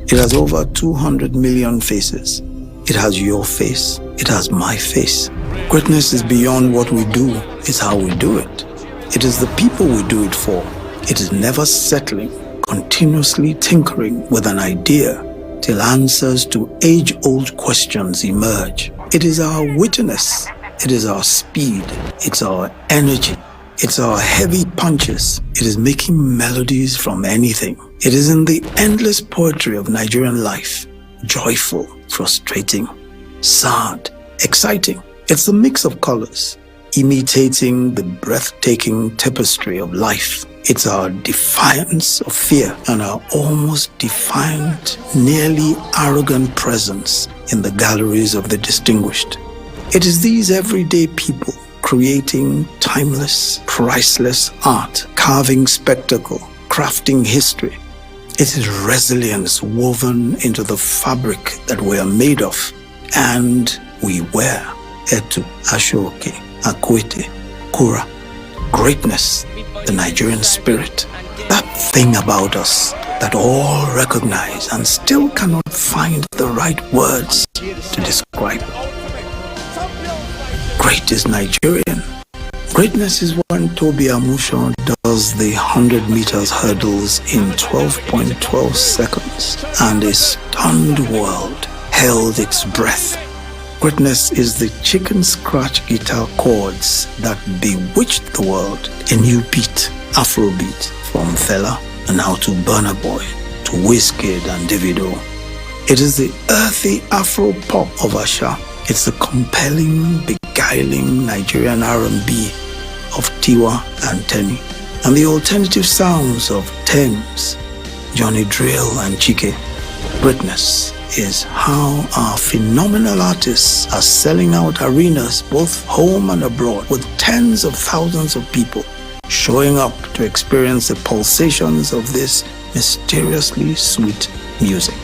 Speaker 12: It has over 200 million faces. It has your face. It has my face. Greatness is beyond what we do. It's how we do it. It is the people we do it for. It is never settling, continuously tinkering with an idea till answers to age-old questions emerge. It is our wittiness. It is our speed. It's our energy. It's our heavy punches. It is making melodies from anything. It is in the endless poetry of Nigerian life. Joyful, frustrating, sad, exciting. It's a mix of colors, imitating the breathtaking tapestry of life. It's our defiance of fear and our almost defiant, nearly arrogant presence in the galleries of the distinguished. It is these everyday people creating timeless, priceless art, carving spectacle, crafting history. It is resilience woven into the fabric that we are made of and we wear. Etu, Ashoke, Akwete, Kura. Greatness, the Nigerian spirit. That thing about us that all recognize and still cannot find the right words to describe. Great is Nigerian. Greatness is when Toby Amusho does the 100 meters hurdles in 12.12 seconds and a stunned world held its breath. Greatness is the chicken scratch guitar chords that bewitched the world. A new beat, Afrobeat, from Fela and now to Burna Boy, to Wizkid and Davido. It is the earthy Afro-pop of Asha. It's the compelling, beguiling Nigerian R&B of Tiwa and Teni, and the alternative sounds of Thames, Johnny Drill and Chike. Greatness is how our phenomenal artists are selling out arenas both home and abroad with tens of thousands of people showing up to experience the pulsations of this mysteriously sweet music.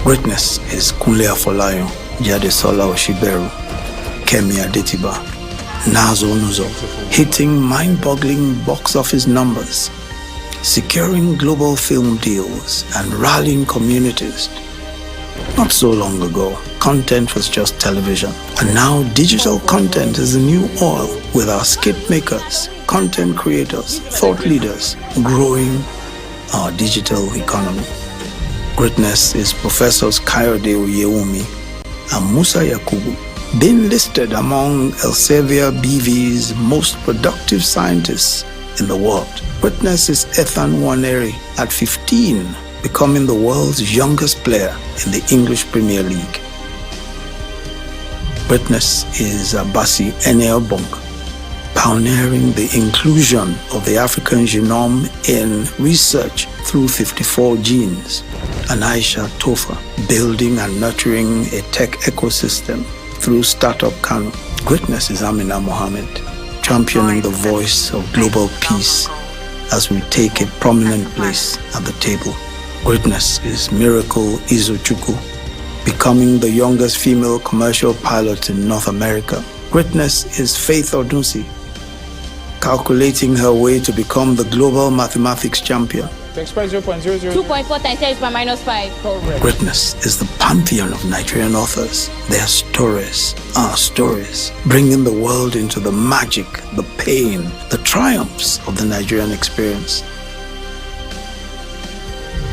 Speaker 12: Greatness is Kunle Afolayan, Jadesola Oshiberu, Kemi Adetiba, Nazo Onuzo, hitting mind-boggling box office numbers, securing global film deals and rallying communities. Not so long ago, content was just television, and now digital content is the new oil, with our skit makers, content creators, thought leaders growing our digital economy. Greatness is Professors Kayode Oyewumi and Musa Yakubu, being listed among Elsevier BV's most productive scientists in the world. Greatness is Ethan Nwaneri at 15, becoming the world's youngest player in the English Premier League. Greatness is Abasi Eneobong, pioneering the inclusion of the African genome in research through 54 genes. And Aisha Tofa, building and nurturing a tech ecosystem through Startup Kano. Greatness is Amina Mohammed, championing the voice of global peace as we take a prominent place at the table. Greatness is Miracle Izuchukwu, becoming the youngest female commercial pilot in North America. Greatness is Faith Odunsi, calculating her way to become the global mathematics champion.
Speaker 13: To express 0.00. 2.4 times 10 is minus 5.
Speaker 12: Greatness is the pantheon of Nigerian authors. Their stories, our stories, bringing the world into the magic, the pain, the triumphs of the Nigerian experience.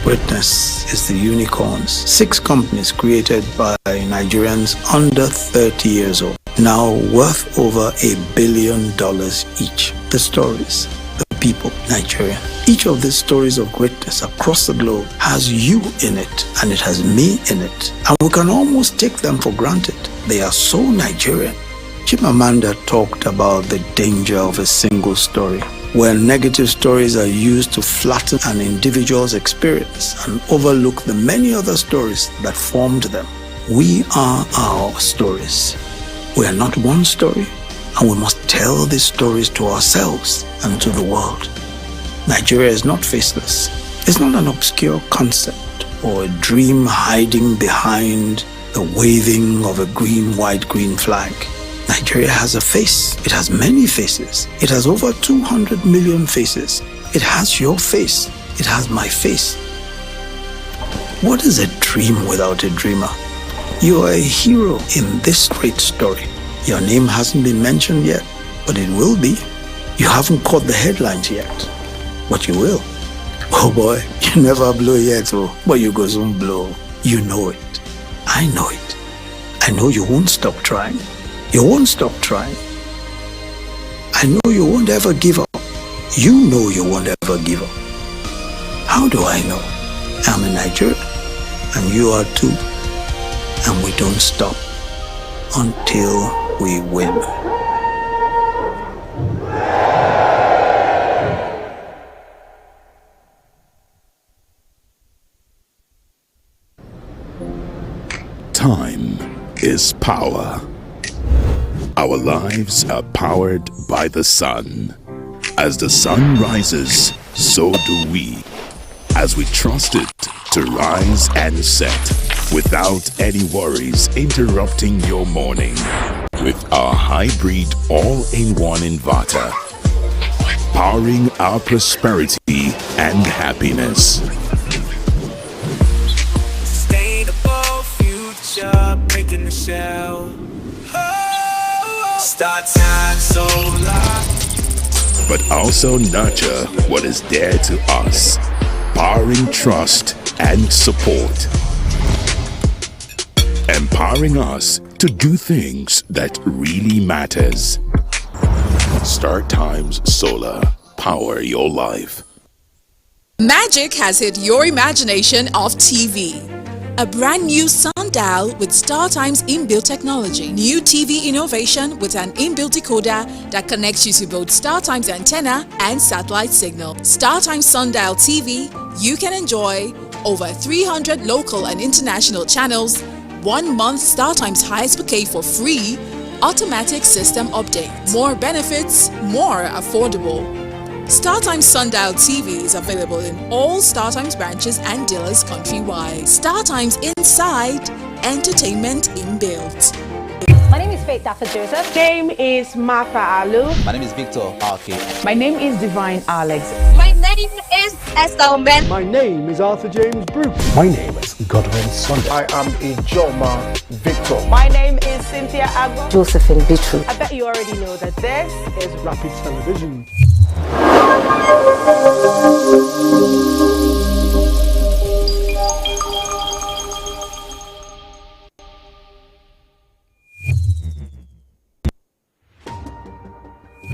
Speaker 12: Greatness is the unicorns, 6 companies created by Nigerians under 30 years old, now worth over $1 billion each. The stories, the people, Nigeria. Each of these stories of greatness across the globe has you in it, and it has me in it. And we can almost take them for granted. They are so Nigerian. Chimamanda talked about the danger of a single story, where negative stories are used to flatten an individual's experience and overlook the many other stories that formed them. We are our stories. We are not one story. And we must tell these stories to ourselves and to the world. Nigeria is not faceless. It's not an obscure concept or a dream hiding behind the waving of a green, white, green flag. Nigeria has a face. It has many faces. It has over 200 million faces. It has your face. It has my face. What is a dream without a dreamer? You are a hero in this great story. Your name hasn't been mentioned yet, but it will be. You haven't caught the headlines yet, but you will. Oh boy, you never blow yet, but you go soon blow. You know it. I know it. I know you won't stop trying. You won't stop trying. I know you won't ever give up. You know you won't ever give up. How do I know? I'm a Nigerian, and you are too. And we don't stop until we win.
Speaker 7: Time is power. Our lives are powered by the sun. As the sun rises, so do we. As we trust it to rise and set without any worries interrupting your morning. With our hybrid all-in-one inverter, powering our prosperity and happiness.
Speaker 14: Sustainable future, making the shell. Start time solar.
Speaker 7: But also nurture what is dear to us, powering trust and support. Empowering us to do things that really matters. Start Times Solar. Power your life.
Speaker 5: Magic has hit your imagination of TV. A brand new sundial with StarTimes inbuilt technology. New TV innovation with an inbuilt decoder that connects you to both StarTimes antenna and satellite signal. StarTimes Sundial TV, you can enjoy over 300 local and international channels, 1 month StarTimes highest bouquet for free, automatic system update. More benefits, more affordable. StarTimes Sundial TV is available in all StarTimes branches and dealers countrywide. StarTimes Inside, entertainment inbuilt.
Speaker 15: My name is Faith Dafa Joseph. Name is Martha Alu.
Speaker 16: My name is Victor Arki.
Speaker 15: My name is Divine Alex.
Speaker 17: My name is Esther Ben.
Speaker 18: My name is Arthur James Brooks.
Speaker 1: My name is Godwin Sunday.
Speaker 19: I am Ijoma Victor.
Speaker 15: My name is Cynthia Agbo.
Speaker 20: Josephine Bichu.
Speaker 15: I bet you already know that this is
Speaker 18: Rapid Television.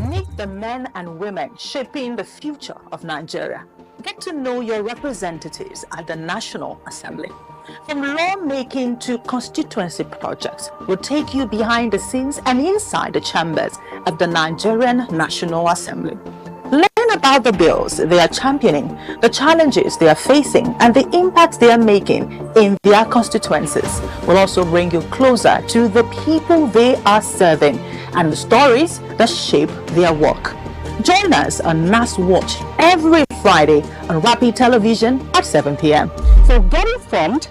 Speaker 21: Meet the men and women shaping the future of Nigeria. Get to know your representatives at the National Assembly. From lawmaking to constituency projects, we'll take you behind the scenes and inside the chambers of the Nigerian National Assembly. Learn about the bills they are championing, the challenges they are facing, and the impacts they are making in their constituencies. We'll also bring you closer to the people they are serving and the stories that shape their work. Join us on NAS Watch every Friday on Rapid Television at 7 p.m. So get informed,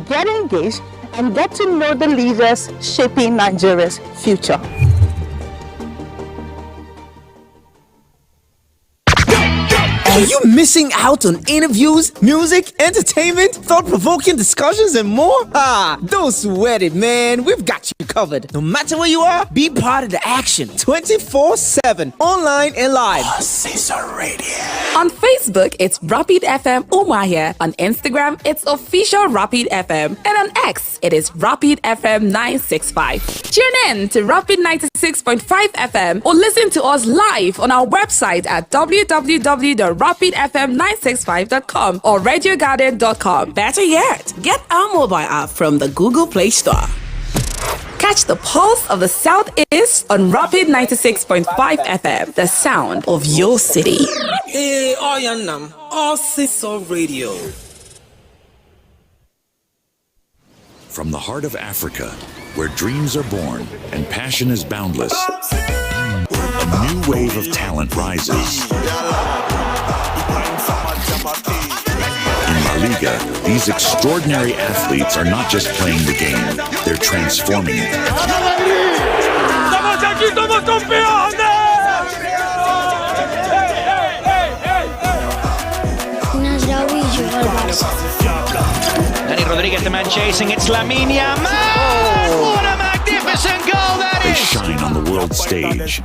Speaker 21: get engaged, and get to know the leaders shaping Nigeria's future.
Speaker 4: Are you missing out on interviews, music, entertainment, thought-provoking discussions, and more? Don't sweat it, man. We've got you covered. No matter where you are, be part of the action 24/7, online and live.
Speaker 3: Caesar Radio.
Speaker 5: On Facebook, it's Rapid FM Umahia. On Instagram, it's official Rapid FM. And on X, it is Rapid FM 965. Tune in to Rapid 96.5 FM or listen to us live on our website at www.rapidfm965.com or radiogarden.com. Better yet,
Speaker 6: Get our mobile app from the Google Play Store.
Speaker 5: catch the pulse of the Southeast on Rapid 96.5 FM, the sound of your city.
Speaker 22: Hey, Oyanam, all Caesar Radio.
Speaker 7: From the heart of Africa, where dreams are born and passion is boundless, A new wave of talent rises. In La Liga, these extraordinary athletes are not just playing the game, they're transforming it.
Speaker 8: Danny Rodriguez, the man chasing, it's Lamine Yamal! What a magnificent goal that
Speaker 7: They
Speaker 8: is!
Speaker 7: shine on the world stage.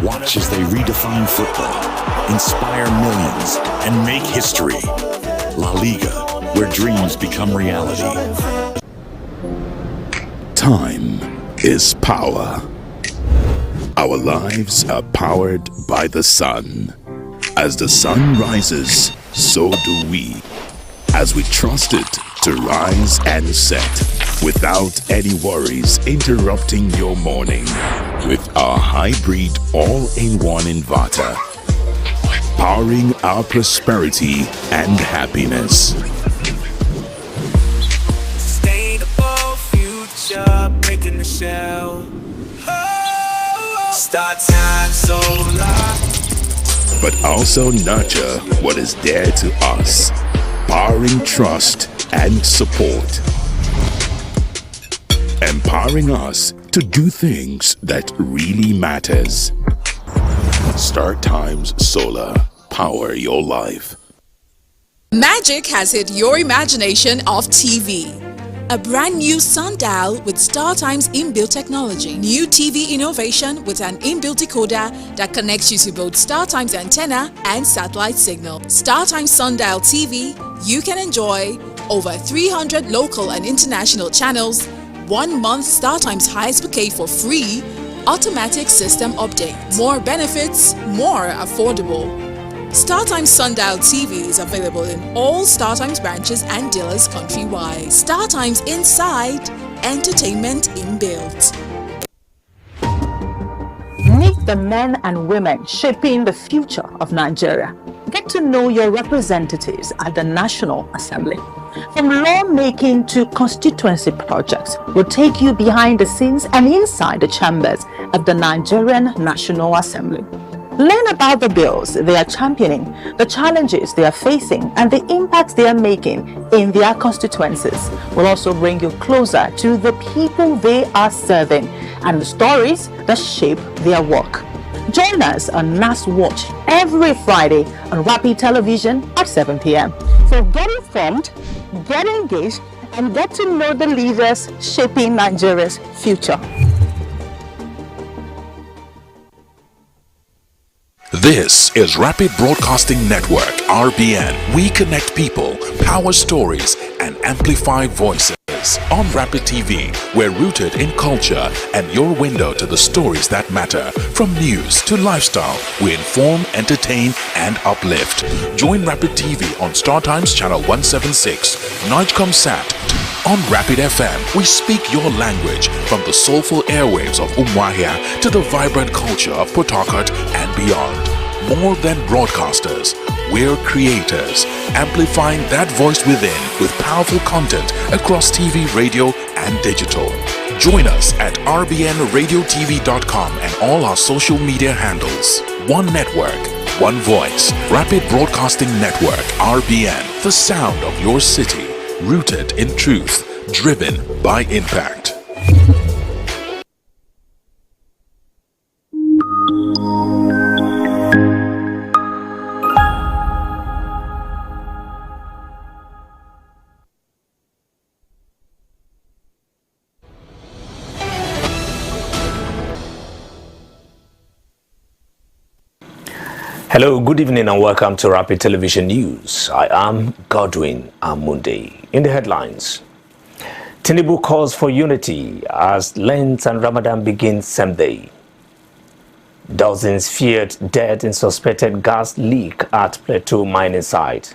Speaker 7: Watch as they redefine football, inspire millions, and make history. La Liga, where dreams become reality. Time is power. Our lives are powered by the sun. As the sun rises, so do we. As we trust it to rise and set without any worries interrupting your morning. With our hybrid all-in-one inverter, powering our prosperity and happiness.
Speaker 14: Sustainable future, breaking the shell. Start time solar.
Speaker 7: But also nurture what is dear to us, powering trust and support. Empowering us to do things that really matters. Start Times Solar. Power your life.
Speaker 16: Magic has hit your imagination of TV. A brand new sundial with StarTimes inbuilt technology. New TV innovation with an inbuilt decoder that connects you to both StarTimes antenna and satellite signal. StarTimes Sundial TV, you can enjoy over 300 local and international channels, 1 month StarTimes highest bouquet for free, automatic system update. More benefits, more affordable. StarTimes Sundial TV is available in all StarTimes branches and dealers countrywide. StarTimes Inside, entertainment inbuilt.
Speaker 21: Meet the men and women shaping the future of Nigeria. Get to know your representatives at the National Assembly. From lawmaking to constituency projects, we'll take you behind the scenes and inside the chambers of the Nigerian National Assembly. Learn about the bills they are championing, the challenges they are facing, and the impact they are making in their constituencies. We'll also bring you closer to the people they are serving and the stories that shape their work. Join us on NAS Watch every Friday on Rapid Television at 7 p.m. So get informed, get engaged, and get to know the leaders shaping Nigeria's future.
Speaker 7: This is Rapid Broadcasting Network, RBN. We connect people, power stories, and amplify voices. On Rapid TV, we're rooted in culture and your window to the stories that matter. From news to lifestyle, we inform, entertain, and uplift. Join Rapid TV on StarTimes Channel 176, Nigecomsat. On Rapid FM, we speak your language from the soulful airwaves of Umuahia to the vibrant culture of Port Harcourt and beyond. More than broadcasters, we're creators, amplifying that voice within with powerful content across TV, radio, and digital. Join us at rbnradiotv.com and all our social media handles. One network, one voice. Rapid Broadcasting Network, RBN. The sound of your city. Rooted in truth, driven by impact.
Speaker 20: Hello, good evening and welcome to Rapid Television News. I am Godwin Amunde. In the headlines, Tinubu calls for unity as Lent and Ramadan begins same day. Dozens feared death in suspected gas leak at Plateau mining site.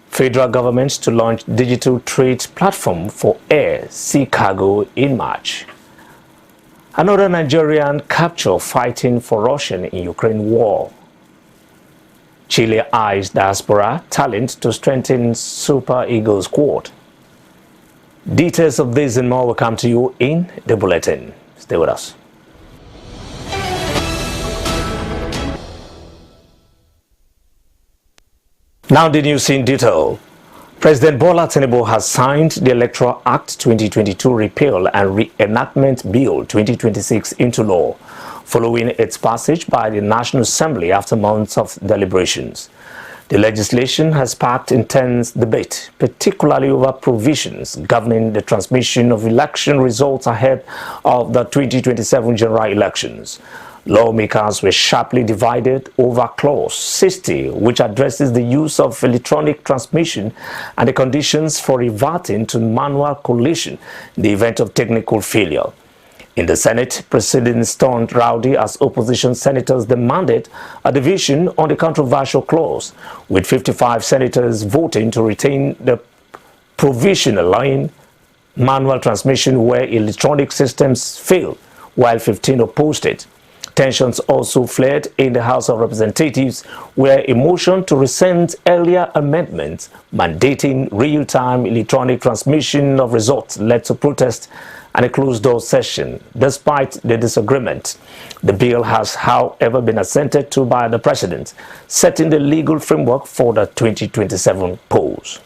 Speaker 20: Federal government to launch digital trade platform for air, sea cargo in March. Another Nigerian captured fighting for Russian in Ukraine war. Chile eyes diaspora talent to strengthen Super Eagles squad. Details of this and more will come to you in the bulletin. Stay with us. Now the news in detail. President Bola Tinubu has signed the Electoral Act 2022 Repeal and Reenactment Bill 2026 into law, following its passage by the National Assembly after months of deliberations. The legislation has sparked intense debate, particularly over provisions governing the transmission of election results ahead of the 2027 general elections. Lawmakers were sharply divided over Clause 60, which addresses the use of electronic transmission and the conditions for reverting to manual collation in the event of technical failure. In the Senate, proceedings turned rowdy as opposition senators demanded a division on the controversial clause, with 55 senators voting to retain the provision allowing manual transmission where electronic systems fail, while 15 opposed it. Tensions also flared in the House of Representatives, where a motion to rescind earlier amendments mandating real-time electronic transmission of results led to protest and a closed-door session. Despite the disagreement, the bill has, however, been assented to by the President, setting the legal framework for the 2027 polls.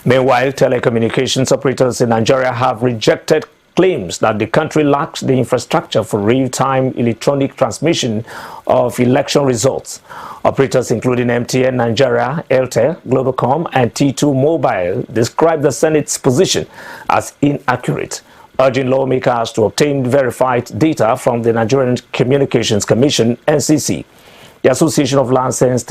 Speaker 20: Meanwhile, telecommunications operators in Nigeria have rejected claims that the country lacks the infrastructure for real-time electronic transmission of election results. Operators including MTN Nigeria, Airtel, Globalcom, and T2 Mobile described the Senate's position as inaccurate, urging lawmakers to obtain verified data from the Nigerian Communications Commission, NCC. The Association of Licensed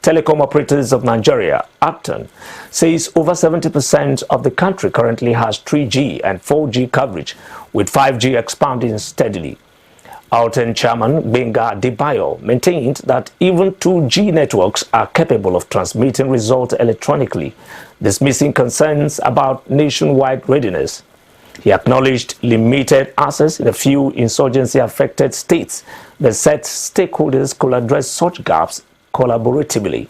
Speaker 20: Telecom Operators of Nigeria, ACTON, says over 70% of the country currently has 3G and 4G coverage, with 5G expanding steadily. ACTON chairman Benga Debayo maintained that even 2G networks are capable of transmitting results electronically, dismissing concerns about nationwide readiness. He acknowledged limited access in a few insurgency-affected states, but said stakeholders could address such gaps collaboratively.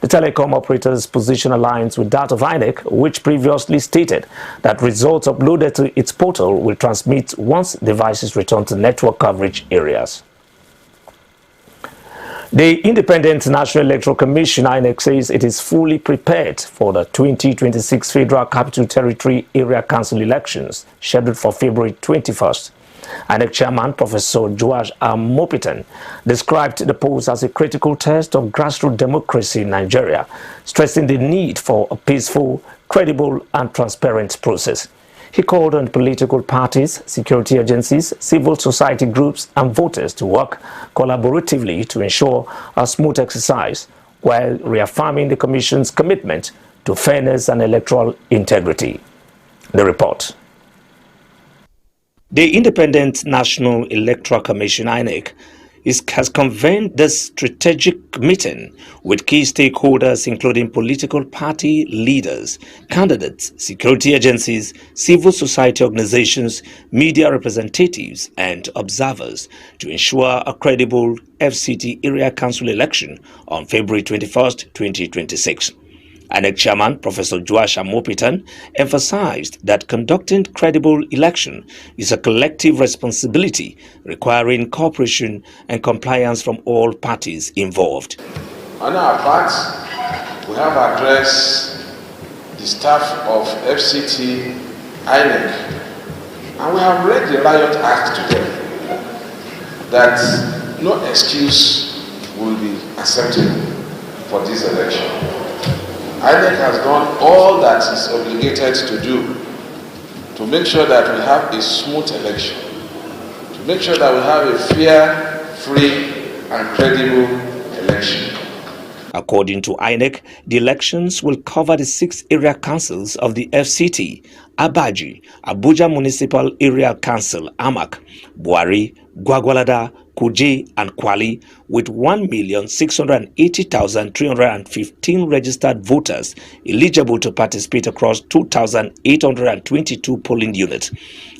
Speaker 20: The telecom operator's position aligns with that of INEC, which previously stated that results uploaded to its portal will transmit once devices return to network coverage areas. The Independent National Electoral Commission, INEC, says it is fully prepared for the 2026 Federal Capital Territory Area Council elections, scheduled for February 21st. INEC Chairman Professor Joash Amopitan described the polls as a critical test of grassroots democracy in Nigeria, stressing the need for a peaceful, credible, and transparent process. He called on political parties, security agencies, civil society groups, and voters to work collaboratively to ensure a smooth exercise, while reaffirming the Commission's commitment to fairness and electoral integrity. The report. The Independent National Electoral Commission, INEC, has convened this strategic meeting with key stakeholders including political party leaders, candidates, security agencies, civil society organizations, media representatives, and observers to ensure a credible FCT Area Council election on February 21st, 2026. INEC Chairman Professor Joash Amopitan emphasized that conducting credible election is a collective responsibility requiring cooperation and compliance from all parties involved.
Speaker 2: On our part, we have addressed the staff of FCT, INEC, and we have read the Riot Act to them that no excuse will be accepted for this election. INEC has done all that is obligated to do to make sure that we have a smooth election, to make sure that we have a fair, free, and credible election.
Speaker 20: According to INEC, the elections will cover the 6 area councils of the FCT: Abaji, Abuja Municipal Area Council, AMAC, Buari, Gwagwalada, Kuje, and Kwali, with 1,680,315 registered voters eligible to participate across 2,822 polling units.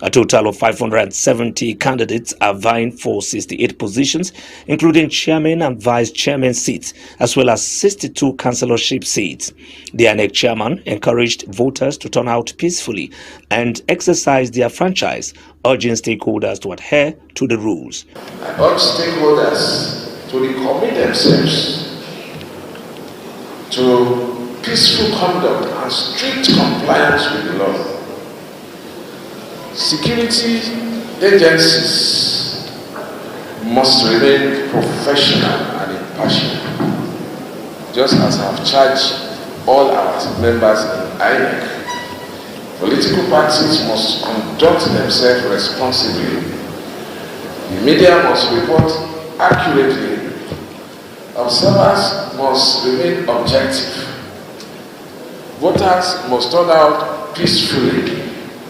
Speaker 20: A total of 570 candidates are vying for 68 positions, including chairman and vice chairman seats, as well as 62 councillorship seats. The INEC chairman encouraged voters to turn out peacefully and exercise their franchise, urging stakeholders to adhere to the rules.
Speaker 2: I urge stakeholders to recommit themselves to peaceful conduct and strict compliance with the law. Security agencies must remain professional and impartial, just as I have charged all our members in INEC. Political parties must conduct themselves responsibly. The media must report accurately. Observers must remain objective. Voters must turn out peacefully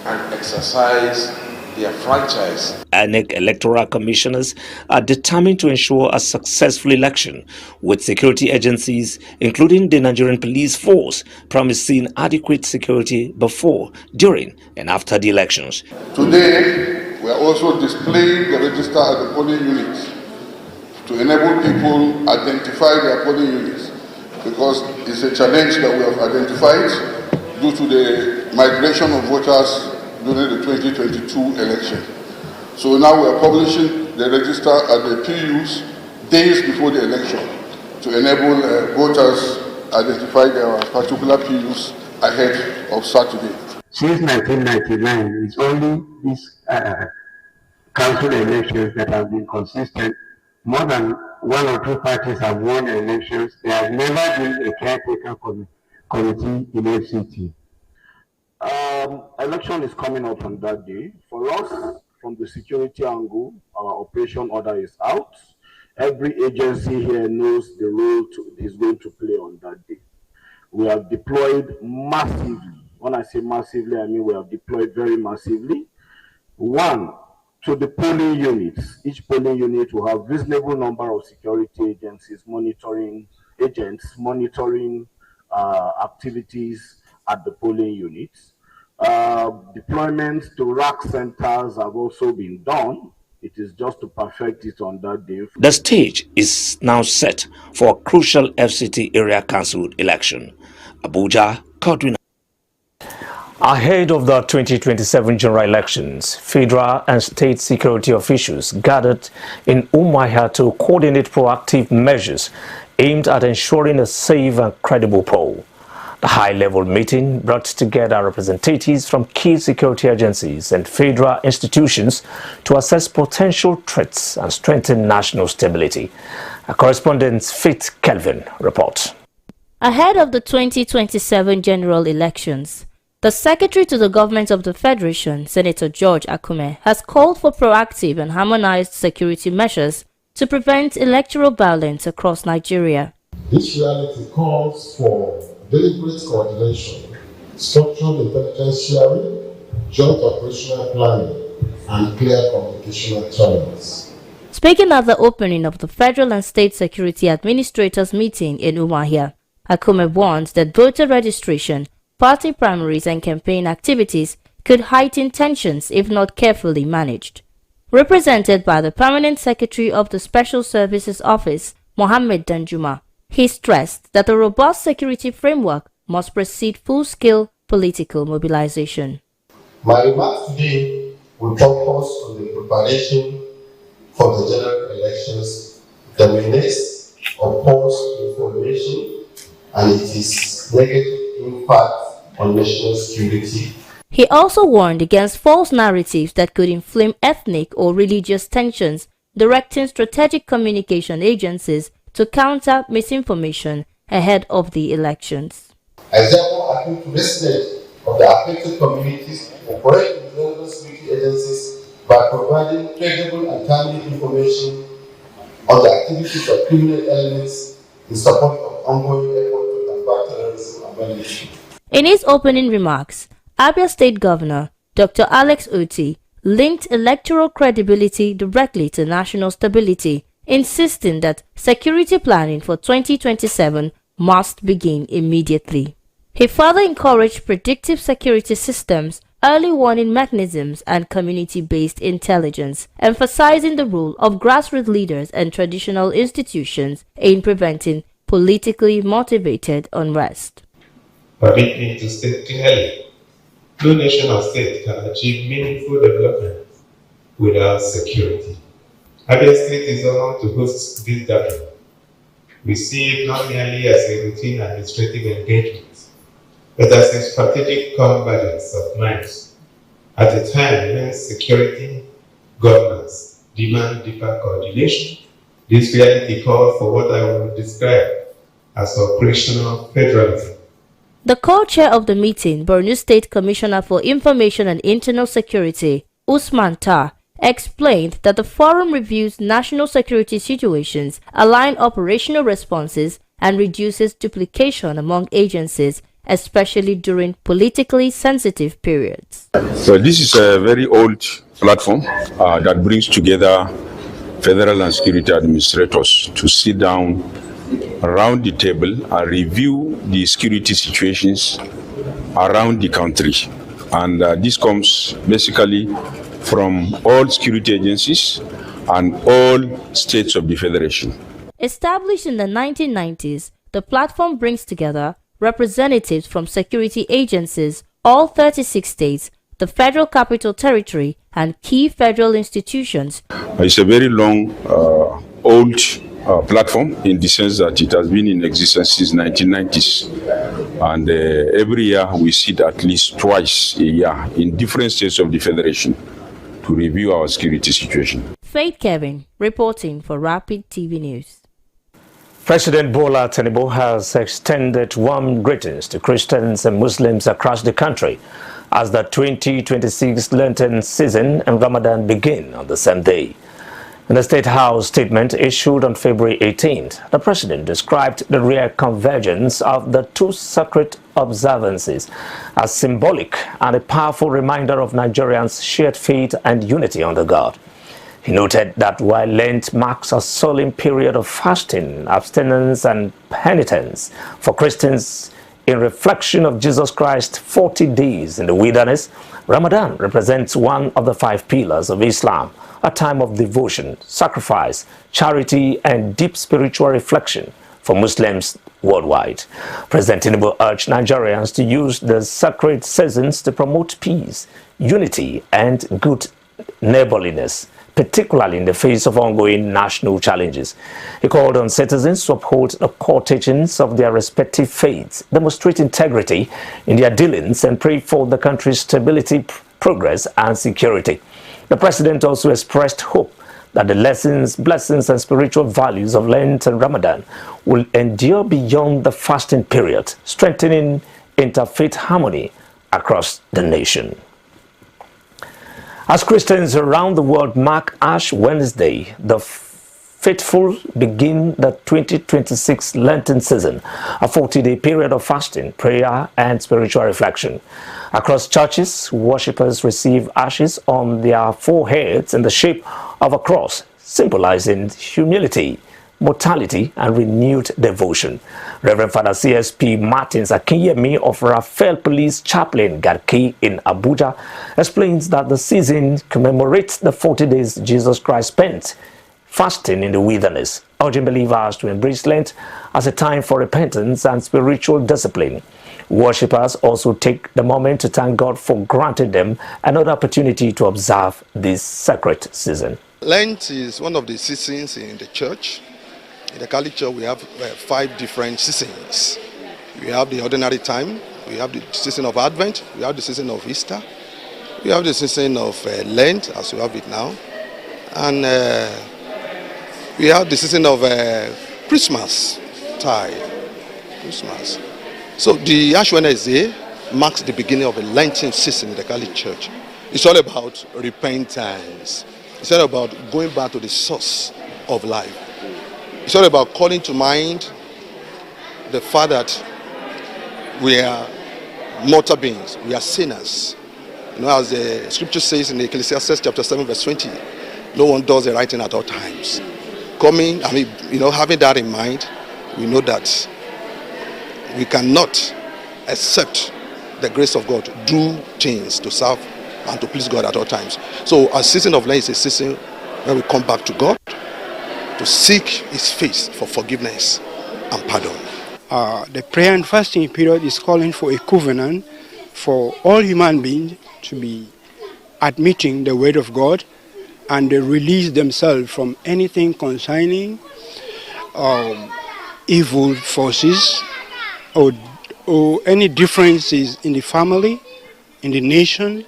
Speaker 2: and exercise their franchise.
Speaker 20: INEC electoral commissioners are determined to ensure a successful election, with security agencies, including the Nigerian police force, promising adequate security before, during, and after the elections.
Speaker 9: Today, we are also displaying the register at the polling units to enable people identify their polling units, because it's a challenge that we have identified due to the migration of voters during the 2022 election. So now we are publishing the register at the PUs days before the election to enable voters identify their particular PUs ahead of Saturday.
Speaker 10: Since 1999, it's only these council elections that have been consistent. More than one or two parties have won elections. There has never been a caretaker committee in FCT.
Speaker 18: Election is coming up on that day. For us, from the security angle, our operation order is out. Every agency here knows the role is going to play on that day. We have deployed massively. When I say massively, I mean we have deployed very massively. One, to the polling units. Each polling unit will have reasonable number of security agencies monitoring activities at the polling units. Deployments to rack centers have also been done. It is just to perfect it on that day.
Speaker 20: The stage is now set for a crucial FCT area council election. Abuja, Godwin. Ahead of the 2027 general elections, federal and state security officials gathered in Umuahia to coordinate proactive measures aimed at ensuring a safe and credible poll. The high-level meeting brought together representatives from key security agencies and federal institutions to assess potential threats and strengthen national stability. Our correspondent Faith Kelvin reports.
Speaker 23: Ahead of the 2027 general elections, the Secretary to the Government of the Federation, Senator George Akume, has called for proactive and harmonized security measures to prevent electoral violence across Nigeria.
Speaker 24: This reality calls for deliberate coordination, structured intelligence sharing, joint operational planning, and clear communication channels.
Speaker 23: Speaking at the opening of the Federal and State Security Administrators meeting in Umuahia, Akume warned that voter registration, party primaries and campaign activities could heighten tensions if not carefully managed. Represented by the Permanent Secretary of the Special Services Office, Mohammed Danjuma, he stressed that a robust security framework must precede full-scale political mobilization.
Speaker 24: My remarks today will focus on the preparation for the general elections, the menace of false information, and its negative impact on national security.
Speaker 23: He also warned against false narratives that could inflame ethnic or religious tensions, directing strategic communication agencies to counter misinformation ahead of the elections.
Speaker 24: I therefore appeal to residents of the affected communities to cooperate with local security agencies by providing credible and timely information on the activities of criminal elements in support of ongoing efforts to combat terrorism and banditry.
Speaker 23: In his opening remarks, Abia State Governor Dr. Alex Otti linked electoral credibility directly to national stability, insisting that security planning for 2027 must begin immediately. He further encouraged predictive security systems, early warning mechanisms, and community-based intelligence, emphasizing the role of grassroots leaders and traditional institutions in preventing politically motivated unrest.
Speaker 25: Permit me to state clearly, no nation or state can achieve meaningful development without security. Abia State is honored to host this gathering. We see it not merely as a routine administrative engagement, but as a strategic convergence of minds at a time when security, governance demand deeper coordination. This reality calls for what I would describe as operational federalism.
Speaker 23: The co-chair of the meeting, Borno State Commissioner for Information and Internal Security, Usman Tar, explained that the forum reviews national security situations, align operational responses, and reduces duplication among agencies, especially during politically sensitive periods.
Speaker 1: So this is a very old platform that brings together federal and security administrators to sit down around the table and review the security situations around the country. And this comes basically from all security agencies and all states of the Federation.
Speaker 23: Established in the 1990s, the platform brings together representatives from security agencies, all 36 states, the Federal Capital Territory, and key federal institutions.
Speaker 1: It's a very long, old platform in the sense that it has been in existence since 1990s. And every year we sit at least twice a year in different states of the Federation to review our security situation.
Speaker 23: Faith Kevin, reporting for Rapid TV News.
Speaker 20: President Bola Tinubu has extended warm greetings to Christians and Muslims across the country as the 2026 Lenten season and Ramadan begin on the same day. In a State House statement issued on February 18th, the president described the rare convergence of the two sacred observances as symbolic and a powerful reminder of Nigerians' shared faith and unity under God. He noted that while Lent marks a solemn period of fasting, abstinence, and penitence for Christians in reflection of Jesus Christ's 40 days in the wilderness, Ramadan represents one of the 5 pillars of Islam, a time of devotion, sacrifice, charity, and deep spiritual reflection for Muslims worldwide. President Tinubu urged Nigerians to use the sacred seasons to promote peace, unity, and good neighborliness, particularly in the face of ongoing national challenges. He called on citizens to uphold the core teachings of their respective faiths, demonstrate integrity in their dealings, and pray for the country's stability, progress, and security. The president also expressed hope that the lessons, blessings, and spiritual values of Lent and Ramadan will endure beyond the fasting period, strengthening interfaith harmony across the nation. As Christians around the world mark Ash Wednesday, the faithful begin the 2026 Lenten season, a 40-day period of fasting, prayer, and spiritual reflection. Across churches, worshippers receive ashes on their foreheads in the shape of a cross, symbolizing humility, mortality, and renewed devotion. Reverend Father CSP Martins Akinyemi of Raphael Police Chaplain Garki in Abuja explains that the season commemorates the 40 days Jesus Christ spent fasting in the wilderness, urging believers to embrace Lent as a time for repentance and spiritual discipline. Worshippers also take the moment to thank God for granting them another opportunity to observe this sacred season.
Speaker 11: Lent is one of the seasons in the church. In the Catholic Church, we have 5 different seasons. We have the ordinary time, we have the season of Advent, we have the season of Easter, we have the season of Lent, as we have it now, and we have the season of Christmas tide. Christmas. So the Ash Wednesday marks the beginning of a Lenten season in the Catholic Church. It's all about repentance. It's all about going back to the source of life. It's all about calling to mind the fact that we are mortal beings, we are sinners. You know, as the scripture says in Ecclesiastes chapter 7 verse 20, no one does the right thing at all times. Having that in mind, we know that we cannot accept the grace of God, do things to serve and to please God at all times. So a season of Lent is a season where we come back to God, to seek His face for forgiveness and pardon.
Speaker 12: The prayer and fasting period is calling for a covenant for all human beings to be admitting the word of God and they release themselves from anything concerning evil forces or any differences in the family, in the nation,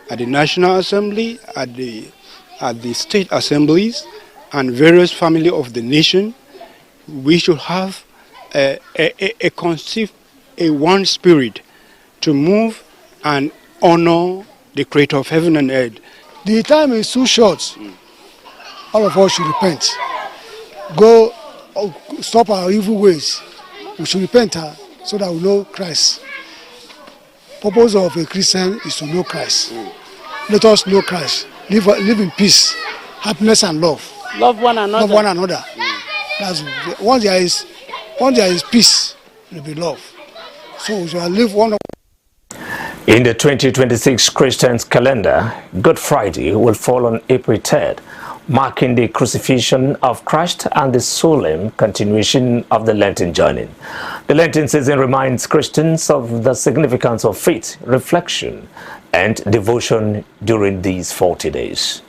Speaker 12: at the National Assembly, at the state assemblies, and various family of the nation. We should have a one spirit to move and honor the Creator of heaven and earth.
Speaker 4: The time is too short. All of us should repent. Go stop our evil ways. We should repent so that we know Christ. Purpose of a Christian is to know Christ. Let us know Christ. Live in peace, happiness, and love.
Speaker 13: Love one another.
Speaker 4: Love one another. That's once there is peace, there will be love. So we shall live one.
Speaker 20: In the 2026 Christian's calendar, Good Friday will fall on April 3rd, marking the crucifixion of Christ and the solemn continuation of the Lenten journey. The Lenten season reminds Christians of the significance of faith, reflection, and devotion during these 40 days.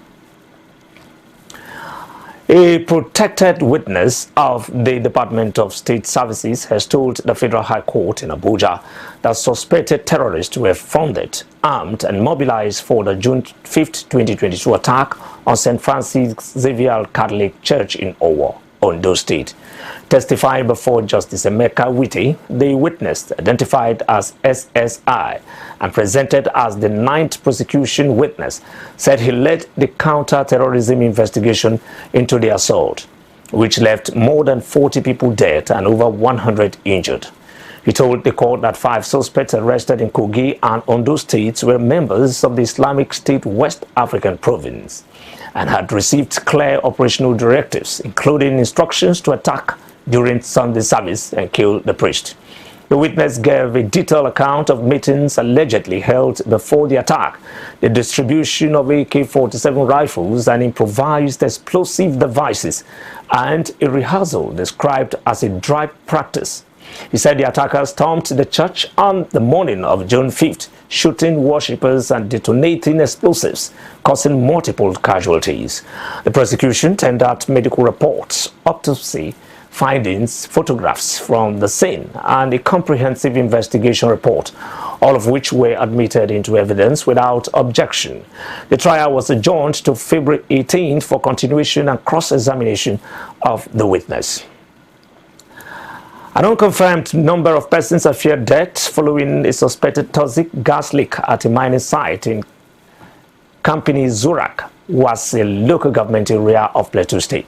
Speaker 20: A protected witness of the Department of State Services has told the Federal High Court in Abuja that suspected terrorists were funded, armed, and mobilized for the June 5, 2022 attack on St. Francis Xavier Catholic Church in Owo, Ondo State. Testifying before Justice Emeka Wite, the witness, identified as SSI and presented as the 9th prosecution witness, said he led the counter-terrorism investigation into the assault, which left more than 40 people dead and over 100 injured. He told the court that 5 suspects arrested in Kogi and Ondo states were members of the Islamic State West African Province and had received clear operational directives, including instructions to attack during Sunday service and kill the priest. The witness gave a detailed account of meetings allegedly held before the attack, the distribution of AK-47 rifles and improvised explosive devices, and a rehearsal described as a dry practice. He said the attackers stormed the church on the morning of June 5th, shooting worshippers and detonating explosives, causing multiple casualties. The prosecution tendered medical reports, autopsy findings, photographs from the scene, and a comprehensive investigation report, all of which were admitted into evidence without objection. The trial was adjourned to February 18th for continuation and cross-examination of the witness. An unconfirmed number of persons have feared death following a suspected toxic gas leak at a mining site in Kampini Zurak, was a local government area of Plateau State.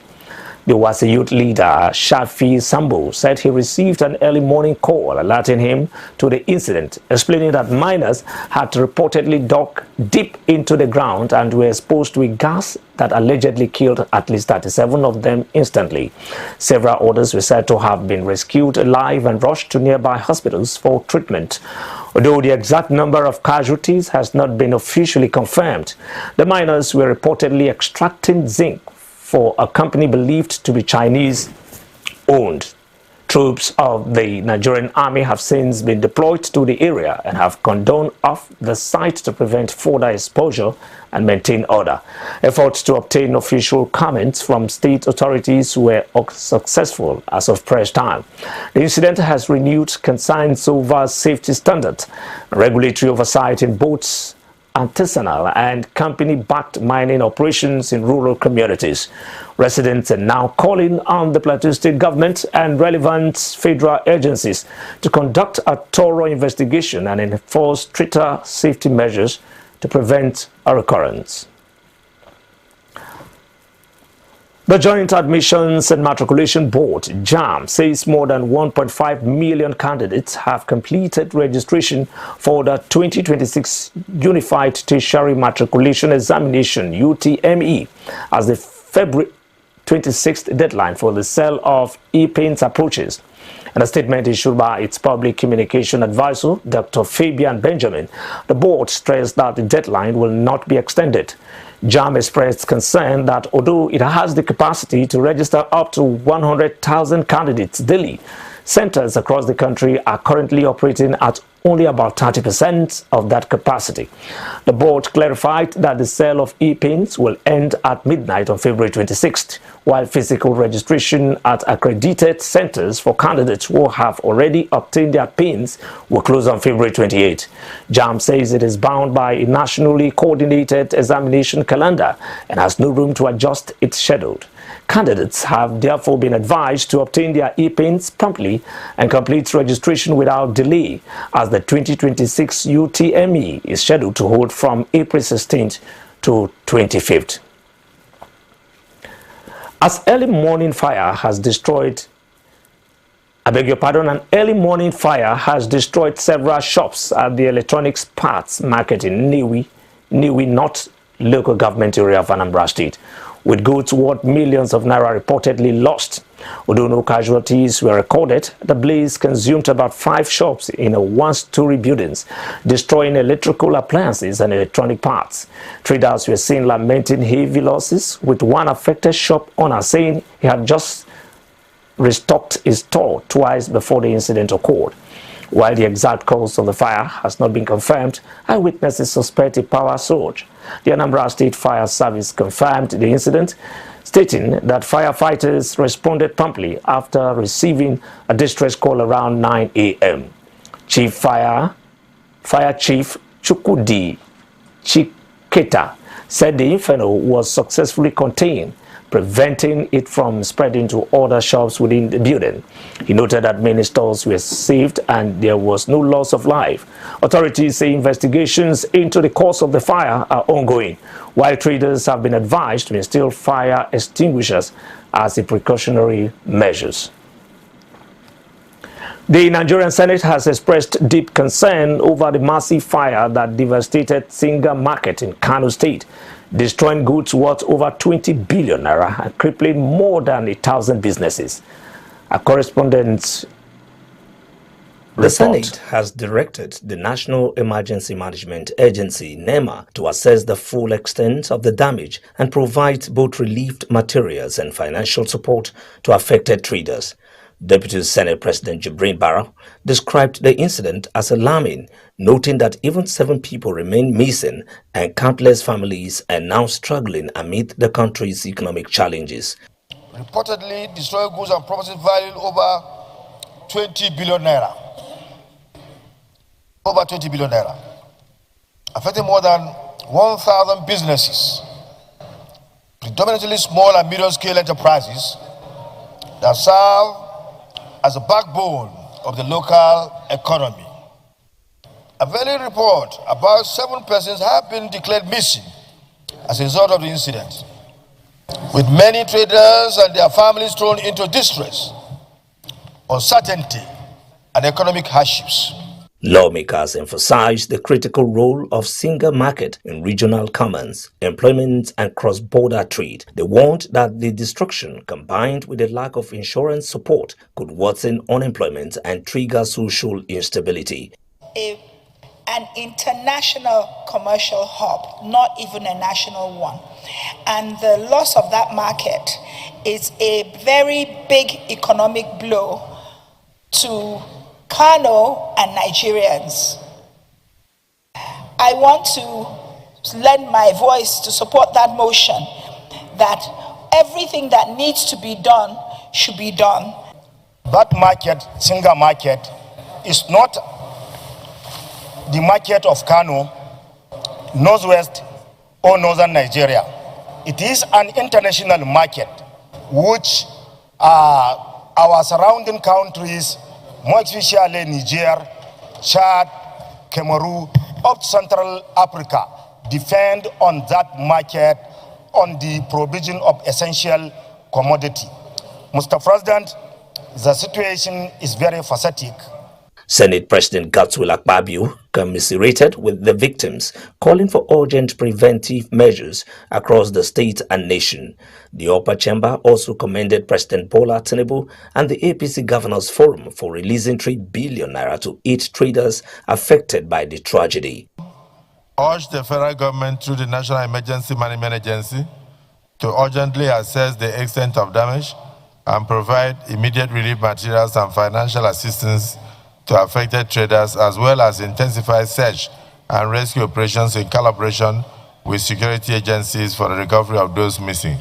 Speaker 20: The Wasi youth leader, Shafi Sambo, said he received an early morning call alerting him to the incident, explaining that miners had reportedly dug deep into the ground and were exposed to a gas that allegedly killed at least 37 of them instantly. Several others were said to have been rescued alive and rushed to nearby hospitals for treatment. Although the exact number of casualties has not been officially confirmed, the miners were reportedly extracting zinc for a company believed to be Chinese-owned. Troops of the Nigerian army have since been deployed to the area and have cordoned off the site to prevent further exposure and maintain order. Efforts to obtain official comments from state authorities were unsuccessful as of press time. The incident has renewed concerns over safety standards, regulatory oversight in both artisanal and company-backed mining operations in rural communities. Residents are now calling on the Plateau State government and relevant federal agencies to conduct a thorough investigation and enforce stricter safety measures to prevent a recurrence. The Joint Admissions and Matriculation Board, JAMB, says more than 1.5 million candidates have completed registration for the 2026 Unified Tertiary Matriculation Examination, UTME, as the February 26th deadline for the sale of e-paints approaches. In a statement issued by its public communication advisor, Dr. Fabian Benjamin, the board stressed that the deadline will not be extended. JAMB expressed concern that although it has the capacity to register up to 100,000 candidates daily, centers across the country are currently operating at only about 30% of that capacity. The board clarified that the sale of e-pins will end at midnight on February 26th, while physical registration at accredited centers for candidates who have already obtained their pins will close on February 28th. JAMB says it is bound by a nationally coordinated examination calendar and has no room to adjust its schedule. Candidates have therefore been advised to obtain their e-pins promptly and complete registration without delay, as the 2026 UTME is scheduled to hold from April 16th to 25th. As early morning fire has destroyed an early morning fire has destroyed several shops at the electronics parts market in Niwi North local government area of Anambra State, with goods worth millions of naira reportedly lost. Although no casualties were recorded, the blaze consumed about 5 shops in a one-story buildings, destroying electrical appliances and electronic parts. Traders were seen lamenting heavy losses, with one affected shop owner saying he had just restocked his store twice before the incident occurred. While the exact cause of the fire has not been confirmed, eyewitnesses suspect a power surge. The Anambra State Fire Service confirmed the incident, stating that firefighters responded promptly after receiving a distress call around 9 a.m. Fire Chief Chukudi Chiketa said the inferno was successfully contained, preventing it from spreading to other shops within the building. He noted that many stores were saved and there was no loss of life. Authorities say investigations into the cause of the fire are ongoing, while traders have been advised to install fire extinguishers as a precautionary measures. The Nigerian Senate has expressed deep concern over the massive fire that devastated Singa Market in Kano State, destroying goods worth over 20 billion naira and crippling more than 1,000 businesses. A correspondent The Senate has directed the National Emergency Management Agency, NEMA, to assess the full extent of the damage and provide both relief materials and financial support to affected traders. Deputy Senate President Jibrin Barrow described the incident as alarming, noting that even 7 people remain missing and countless families are now struggling amid the country's economic challenges.
Speaker 3: Reportedly destroyed goods and property valued over 20 billion naira. Over 20 billion naira. Affecting more than 1,000 businesses, predominantly small and medium-scale enterprises that serve as a backbone of the local economy. A valid report about 7 persons have been declared missing as a result of the incident, with many traders and their families thrown into distress, uncertainty, and economic hardships.
Speaker 20: Lawmakers emphasized the critical role of Singa Market in regional commerce, employment, and cross-border trade. They warned that the destruction, combined with a lack of insurance support, could worsen unemployment and trigger social instability.
Speaker 13: An international commercial hub, not even a national one. And the loss of that market is a very big economic blow to Kano and Nigerians. I want to lend my voice to support that motion, that everything that needs to be done should be done.
Speaker 3: That market, Singa Market, is not the market of Kano, Northwest or Northern Nigeria. It is an international market which our surrounding countries, more especially Niger, Chad, Cameroon, up Central Africa, depend on that market on the provision of essential commodity. Mr. President, the situation is very pathetic.
Speaker 20: Senate President Godswill Akpabio commiserated with the victims, calling for urgent preventive measures across the state and nation. The upper chamber also commended President Bola Tinubu and the APC Governors Forum for releasing 3 billion naira to aid traders affected by the tragedy.
Speaker 15: Urge the federal government through the National Emergency Management Agency to urgently assess the extent of damage and provide immediate relief materials and financial assistance to affected traders, as well as intensify search and rescue operations in collaboration with security agencies for the recovery of those missing.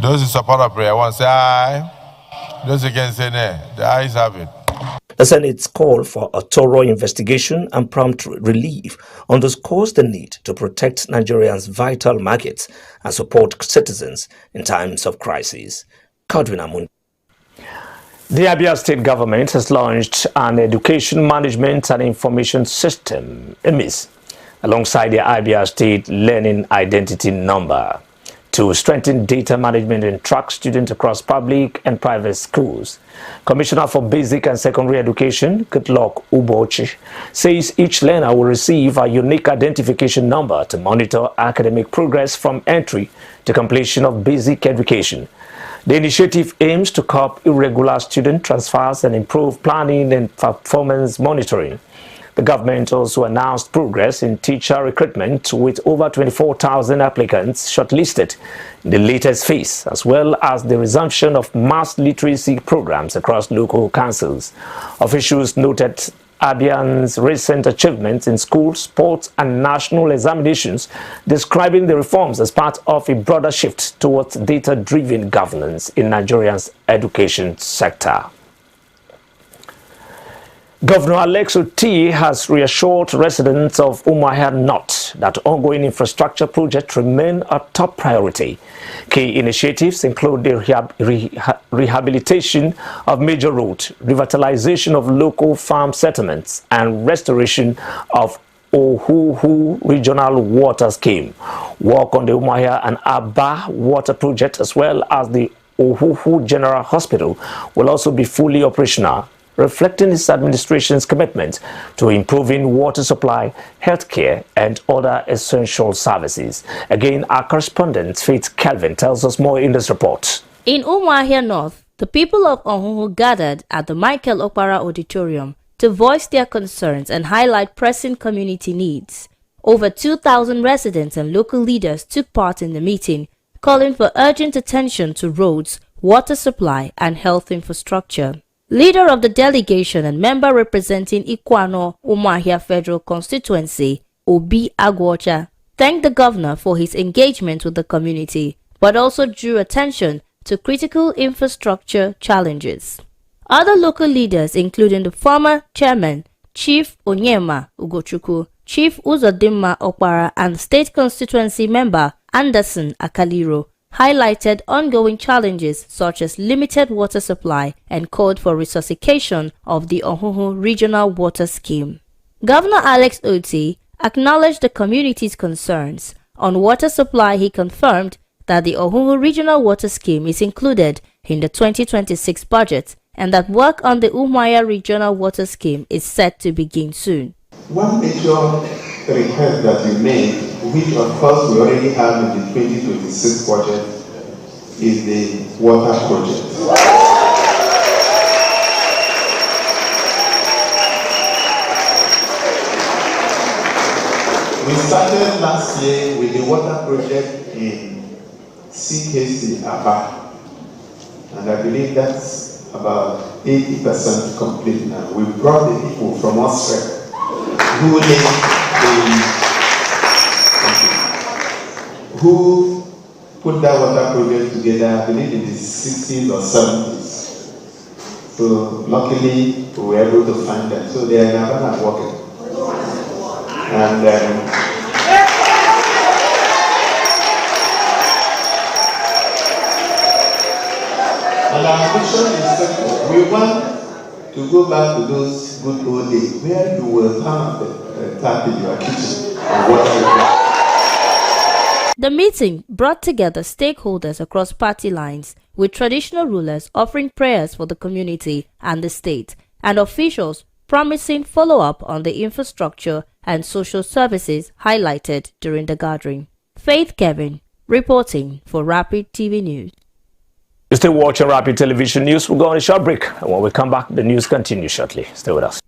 Speaker 15: Those in support of prayer one say aye. Those against say nay. The ayes have it.
Speaker 20: The Senate's call for a thorough investigation and prompt relief underscores the need to protect Nigerians' vital markets and support citizens in times of crisis. Godwin Amun. The Abia State government has launched an education management and information system, EMIS, alongside the Abia State Learning Identity Number to strengthen data management and track students across public and private schools. Commissioner for Basic and Secondary Education, Goodluck Ubochi, says each learner will receive a unique identification number to monitor academic progress from entry to completion of basic education. The initiative aims to curb irregular student transfers and improve planning and performance monitoring. The government also announced progress in teacher recruitment with over 24,000 applicants shortlisted in the latest phase, as well as the resumption of mass literacy programs across local councils. Officials noted Abian's recent achievements in school, sports and national examinations, describing the reforms as part of a broader shift towards data-driven governance in Nigeria's education sector. Governor Alex Oti has reassured residents of Umuahia North that ongoing infrastructure projects remain a top priority. Key initiatives include the rehabilitation of major roads, revitalization of local farm settlements, and restoration of Ohuhu Regional Water Scheme. Work on the Umuahia and Aba Water Project, as well as the Ohuhu General Hospital, will also be fully operational, reflecting its administration's commitment to improving water supply, healthcare, and other essential services. Again, our correspondent, Faith Kelvin, tells us more in this report.
Speaker 23: In Umuahia North, the people of Ohuhu gathered at the Michael Okpara Auditorium to voice their concerns and highlight pressing community needs. Over 2,000 residents and local leaders took part in the meeting, calling for urgent attention to roads, water supply, and health infrastructure. Leader of the delegation and member representing Ikwano Umuahia Federal Constituency, Obi Agwocha, thanked the governor for his engagement with the community, but also drew attention to critical infrastructure challenges. Other local leaders, including the former chairman, Chief Onyema Ugochukwu, Chief Uzodimma Okpara, and state constituency member Anderson Akaliro, highlighted ongoing challenges such as limited water supply and called for resuscitation of the Ohuhu Regional Water Scheme. Governor Alex Oti acknowledged the community's concerns. On water supply, he confirmed that the Ohuhu Regional Water Scheme is included in the 2026 budget and that work on the Umuahia Regional Water Scheme is set to begin soon.
Speaker 5: One major request that you made, which of course we already have in the 2026 budget, is the water project. We started last year with the water project in CKC Aba, and I believe that's about 80% complete now. We brought the people from Australia who put that water project together, I believe in the 60s or 70s. So luckily we were able to find them. So they are in Havana working. And our mission is simple. We want to go back to those good old days where you will have the tap in your kitchen and water.
Speaker 23: The meeting brought together stakeholders across party lines, with traditional rulers offering prayers for the community and the state, and officials promising follow-up on the infrastructure and social services highlighted during the gathering. Faith Kevin, reporting for Rapid TV News.
Speaker 20: You're still watching Rapid Television News. We'll go on a short break, and when we come back, the news continues shortly. Stay with us.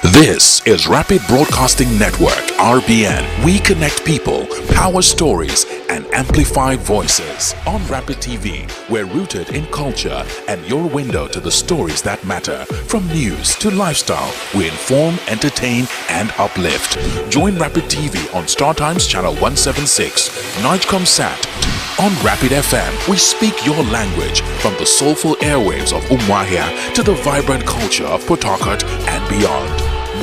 Speaker 7: This is Rapid Broadcasting Network, RBN. We connect people, power stories,
Speaker 6: and amplify voices. On Rapid TV, we're rooted in culture and your window to the stories that matter. From news to lifestyle, we inform, entertain, and uplift. Join Rapid TV on StarTimes Channel 176, Nightcomsat. On Rapid FM, we speak your language from the soulful airwaves of Umuahia to the vibrant culture of Port Harcourt and beyond.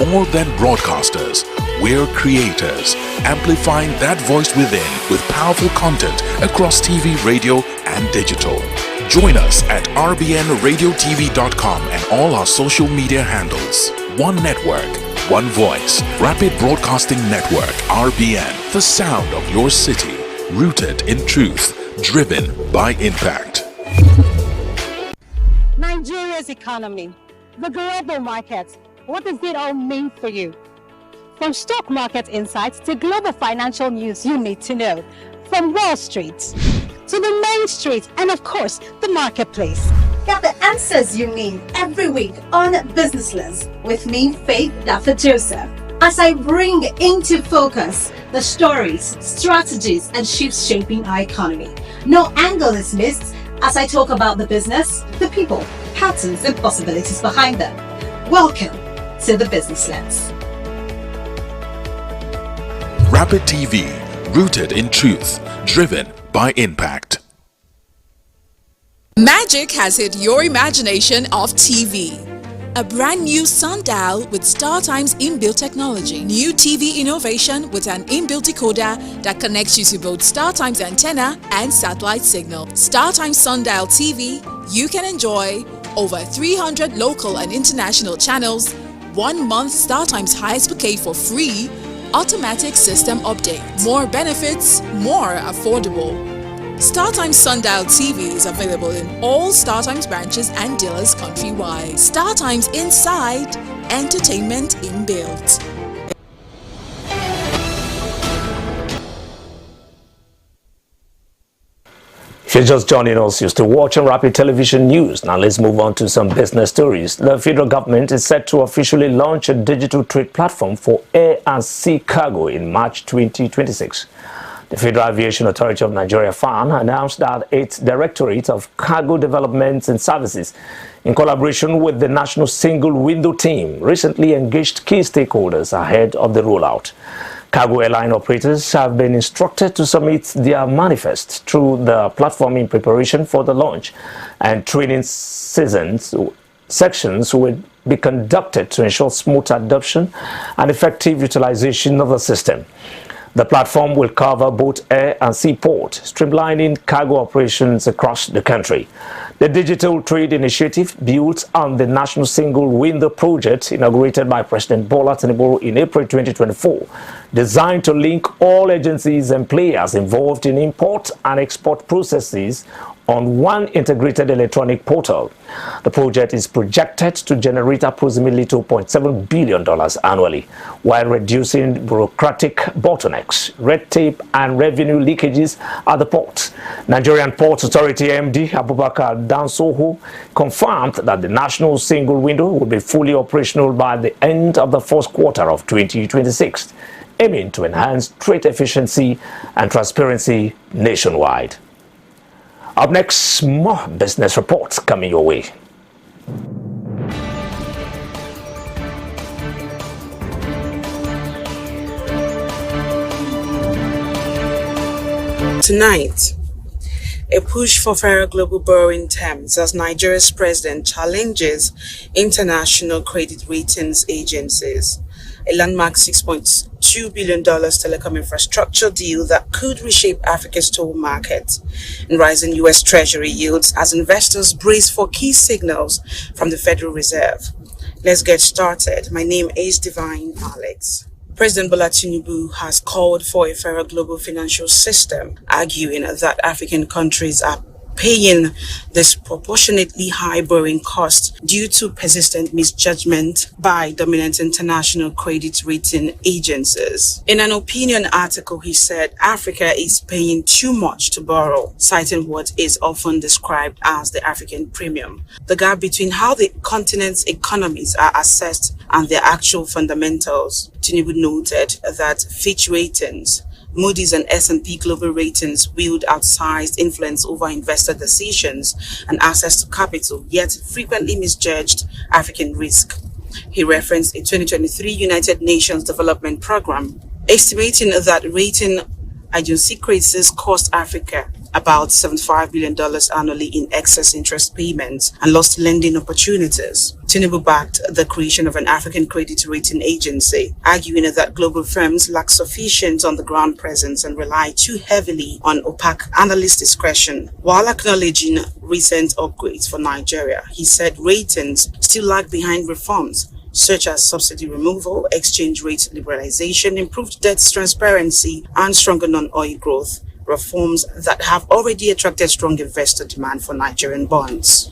Speaker 6: More than broadcasters, we're creators, amplifying that voice within with powerful content across TV, radio, and digital. Join us at rbnradiotv.com and all our social media handles. One network, one voice. Rapid Broadcasting Network, RBN, the sound of your city, rooted in truth, driven by impact.
Speaker 8: Nigeria's economy, the global market. What does it all mean for you? From stock market insights to global financial news you need to know. From Wall Street to the Main Street and of course, the marketplace.
Speaker 17: Get the answers you need every week on Business Lens with me, Faith Dafa Joseph, as I bring into focus the stories, strategies, and shifts shaping our economy. No angle is missed as I talk about the business, the people, patterns, and possibilities behind them. Welcome to the Business Lens.
Speaker 6: Rapid TV, rooted in truth, driven by impact.
Speaker 16: Magic has hit your imagination of TV. A brand new sundial with StarTimes inbuilt technology. New TV innovation with an inbuilt decoder that connects you to both StarTimes antenna and satellite signal. StarTimes Sundial TV, you can enjoy over 300 local and international channels, 1 month StarTimes highest bouquet for free, automatic system update. More benefits, more affordable. StarTimes Sundial TV is available in all StarTimes branches and dealers countrywide. StarTimes Inside, entertainment inbuilt.
Speaker 20: If you're just joining us, you're still watching Rapid Television News. Now let's move on to some business stories. The federal government is set to officially launch a digital trade platform for air and sea cargo in March 2026. The Federal Aviation Authority of Nigeria, FAN, announced that its Directorate of Cargo Development and Services, in collaboration with the National Single Window Team, recently engaged key stakeholders ahead of the rollout. Cargo airline operators have been instructed to submit their manifest through the platform in preparation for the launch, and training sections will be conducted to ensure smooth adoption and effective utilization of the system. The platform will cover both air and sea port, streamlining cargo operations across the country. The Digital Trade Initiative builds on the National Single Window Project inaugurated by President Bola Tinubu in April 2024, designed to link all agencies and players involved in import and export processes on one integrated electronic portal. The project is projected to generate approximately $2.7 billion annually, while reducing bureaucratic bottlenecks, red tape, and revenue leakages at the port. Nigerian Ports Authority MD Abubakar Dansoho confirmed that the national single window will be fully operational by the end of the first quarter of 2026, aiming to enhance trade efficiency and transparency nationwide. Up next, more business reports coming your way.
Speaker 19: Tonight, a push for fairer global borrowing terms as Nigeria's president challenges international credit ratings agencies. A landmark $6.2 billion telecom infrastructure deal that could reshape Africa's toll market, and rising U.S. Treasury yields as investors brace for key signals from the Federal Reserve. Let's get started. My name is Divine Alex. President Bola Tinubu has called for a fairer global financial system, arguing that African countries are paying disproportionately high borrowing costs due to persistent misjudgment by dominant international credit rating agencies. In an opinion article, he said Africa is paying too much to borrow, citing what is often described as the African premium, the gap between how the continent's economies are assessed and their actual fundamentals. Tinubu noted that Fitch Ratings, Moody's and S&P Global Ratings wield outsized influence over investor decisions and access to capital, yet frequently misjudged African risk. He referenced a 2023 United Nations Development Program, estimating that rating idiosyncrasies cost Africa about $75 billion annually in excess interest payments and lost lending opportunities. Tinubu backed the creation of an African credit rating agency, arguing that global firms lack sufficient on-the-ground presence and rely too heavily on opaque analyst discretion. While acknowledging recent upgrades for Nigeria, he said ratings still lag behind reforms such as subsidy removal, exchange rate liberalization, improved debt transparency, and stronger non-oil growth, reforms that have already attracted strong investor demand for Nigerian bonds.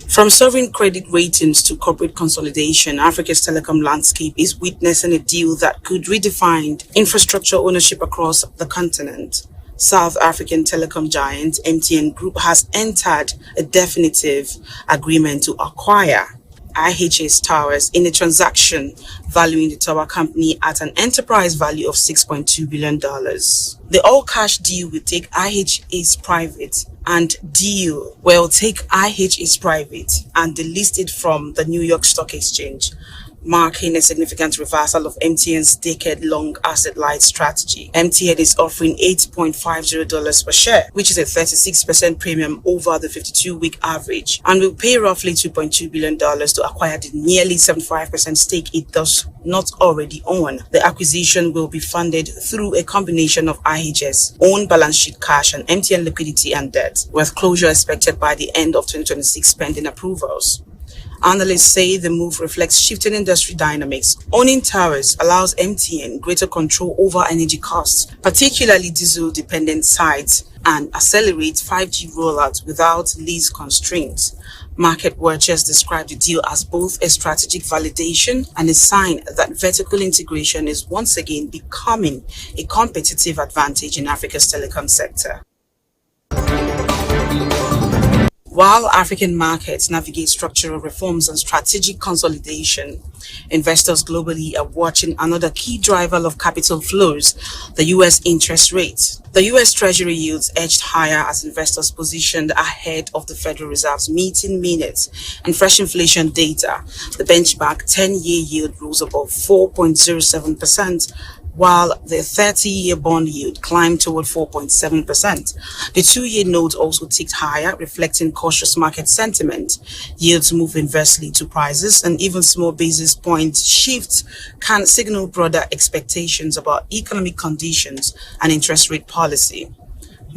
Speaker 19: From sovereign credit ratings to corporate consolidation, Africa's telecom landscape is witnessing a deal that could redefine infrastructure ownership across the continent. South African telecom giant MTN Group has entered a definitive agreement to acquire IHS Towers in a transaction valuing the tower company at an enterprise value of $6.2 billion. The all-cash deal will take IHS private and delist it from the New York Stock Exchange, marking a significant reversal of MTN's decade-long asset-light strategy. MTN is offering $8.50 per share, which is a 36% premium over the 52-week average, and will pay roughly $2.2 billion to acquire the nearly 75% stake it does not already own. The acquisition will be funded through a combination of IHS own balance sheet cash and MTN liquidity and debt, with closure expected by the end of 2026 pending approvals. Analysts say the move reflects shifting industry dynamics. Owning towers allows MTN greater control over energy costs, particularly diesel-dependent sites, and accelerates 5G rollout without lease constraints. Market watchers describe the deal as both a strategic validation and a sign that vertical integration is once again becoming a competitive advantage in Africa's telecom sector. While African markets navigate structural reforms and strategic consolidation, investors globally are watching another key driver of capital flows, the U.S. interest rate. The U.S. Treasury yields edged higher as investors positioned ahead of the Federal Reserve's meeting minutes and fresh inflation data. The benchmark 10-year yield rose above 4.07%, while the 30-year bond yield climbed toward 4.7%. The 2-year note also ticked higher, reflecting cautious market sentiment. Yields move inversely to prices, and even small basis point shifts can signal broader expectations about economic conditions and interest rate policy.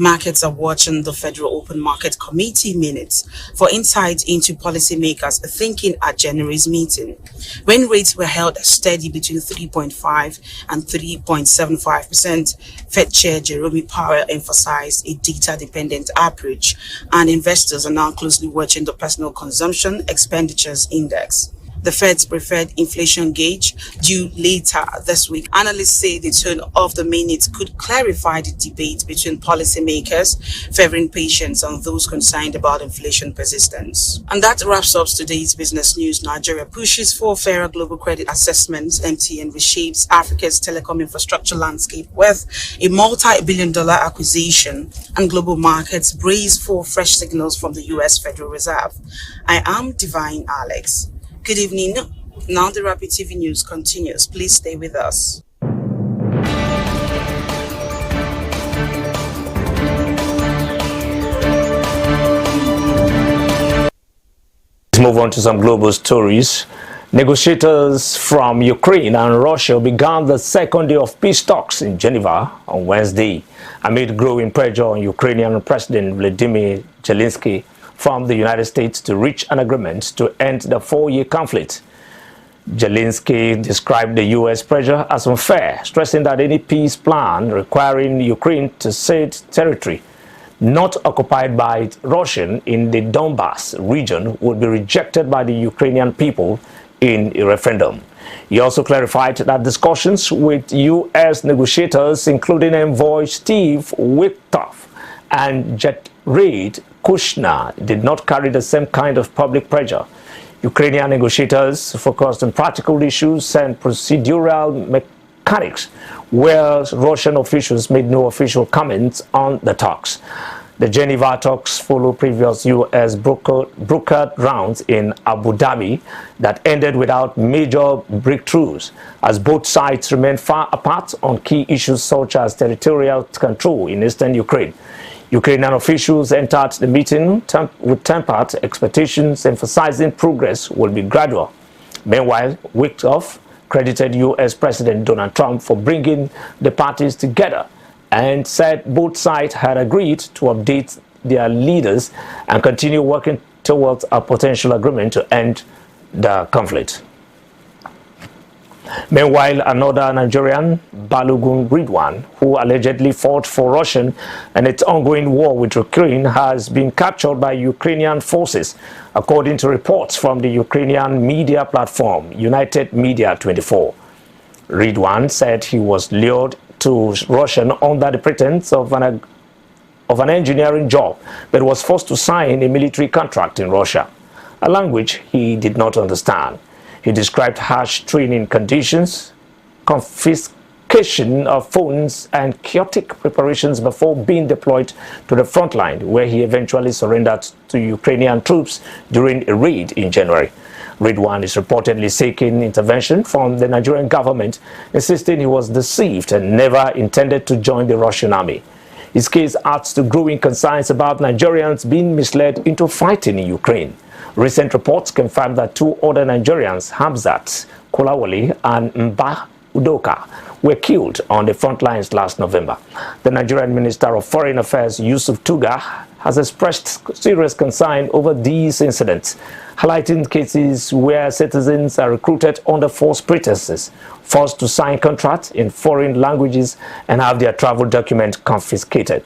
Speaker 19: Markets are watching the Federal Open Market Committee minutes for insight into policymakers' thinking at January's meeting, when rates were held steady between 3.5 and 3.75%. Fed Chair Jerome Powell emphasized a data-dependent approach, and investors are now closely watching the Personal Consumption Expenditures Index, the Fed's preferred inflation gauge, due later this week. Analysts say the tone of the minutes could clarify the debate between policymakers favoring patience and those concerned about inflation persistence. And that wraps up today's business news. Nigeria pushes for fairer global credit assessments. MTN reshapes Africa's telecom infrastructure landscape with a multi-billion-dollar acquisition, and global markets brace for fresh signals from the U.S. Federal Reserve. I am Divine Alex. Good evening. Now the Rapid TV News continues. Please stay with us.
Speaker 20: Let's move on to some global stories. Negotiators from Ukraine and Russia began the second day of peace talks in Geneva on Wednesday, amid growing pressure on Ukrainian President Volodymyr Zelensky from the United States to reach an agreement to end the 4-year conflict. Zelensky described the U.S. pressure as unfair, stressing that any peace plan requiring Ukraine to cede territory not occupied by Russia in the Donbas region would be rejected by the Ukrainian people in a referendum. He also clarified that discussions with U.S. negotiators, including envoy Steve Witkoff and Jared Kushner, did not carry the same kind of public pressure. Ukrainian negotiators focused on practical issues and procedural mechanics, where Russian officials made no official comments on the talks. The Geneva talks follow previous U.S. brokered rounds in Abu Dhabi that ended without major breakthroughs, as both sides remain far apart on key issues such as territorial control in eastern Ukraine. Ukrainian officials entered the meeting with tempered expectations, emphasizing progress will be gradual. Meanwhile, Witkoff credited U.S. President Donald Trump for bringing the parties together and said both sides had agreed to update their leaders and continue working towards a potential agreement to end the conflict. Meanwhile, another Nigerian, Balogun Ridwan, who allegedly fought for Russia and its ongoing war with Ukraine, has been captured by Ukrainian forces, according to reports from the Ukrainian media platform United Media 24. Ridwan said he was lured to Russia under the pretense of an engineering job, but was forced to sign a military contract in Russia, a language he did not understand. He described harsh training conditions, confiscation of phones, and chaotic preparations before being deployed to the front line, where he eventually surrendered to Ukrainian troops during a raid in January. Ridwan is reportedly seeking intervention from the Nigerian government, insisting he was deceived and never intended to join the Russian army. His case adds to growing concerns about Nigerians being misled into fighting in Ukraine. Recent reports confirm that two other Nigerians, Hamzat Kolawole and Mba Udoka, were killed on the front lines last November. The Nigerian Minister of Foreign Affairs, Yusuf Tuga, has expressed serious concern over these incidents, highlighting cases where citizens are recruited under false pretenses, forced to sign contracts in foreign languages, and have their travel document confiscated.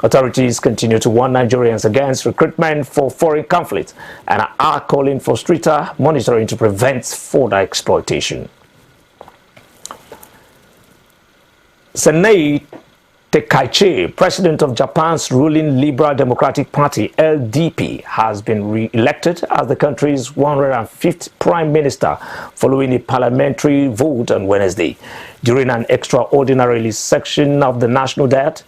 Speaker 20: Authorities continue to warn Nigerians against recruitment for foreign conflict and are calling for stricter monitoring to prevent further exploitation. Sanae Takaichi, president of Japan's ruling Liberal Democratic Party, LDP, has been re-elected as the country's 105th prime minister following a parliamentary vote on Wednesday. During an extraordinary session of the National Diet,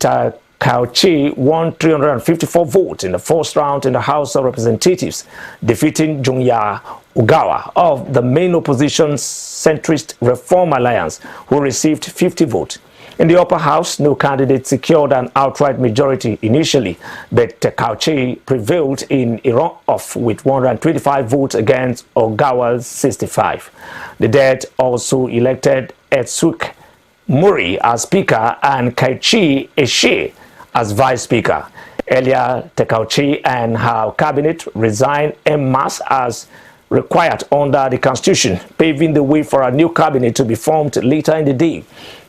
Speaker 20: Takaichi won 354 votes in the first round in the House of Representatives, defeating Junya Ogawa of the main opposition centrist Reform Alliance, who received 50 votes. In the upper house, no candidate secured an outright majority initially, but Takaichi prevailed in a runoff with 125 votes against Ogawa's 65. The Diet also elected Etsuke Mori as Speaker and Keiichi Ishii as Vice Speaker. Earlier, Takaichi and her cabinet resigned en masse as required under the Constitution, paving the way for a new cabinet to be formed later in the day.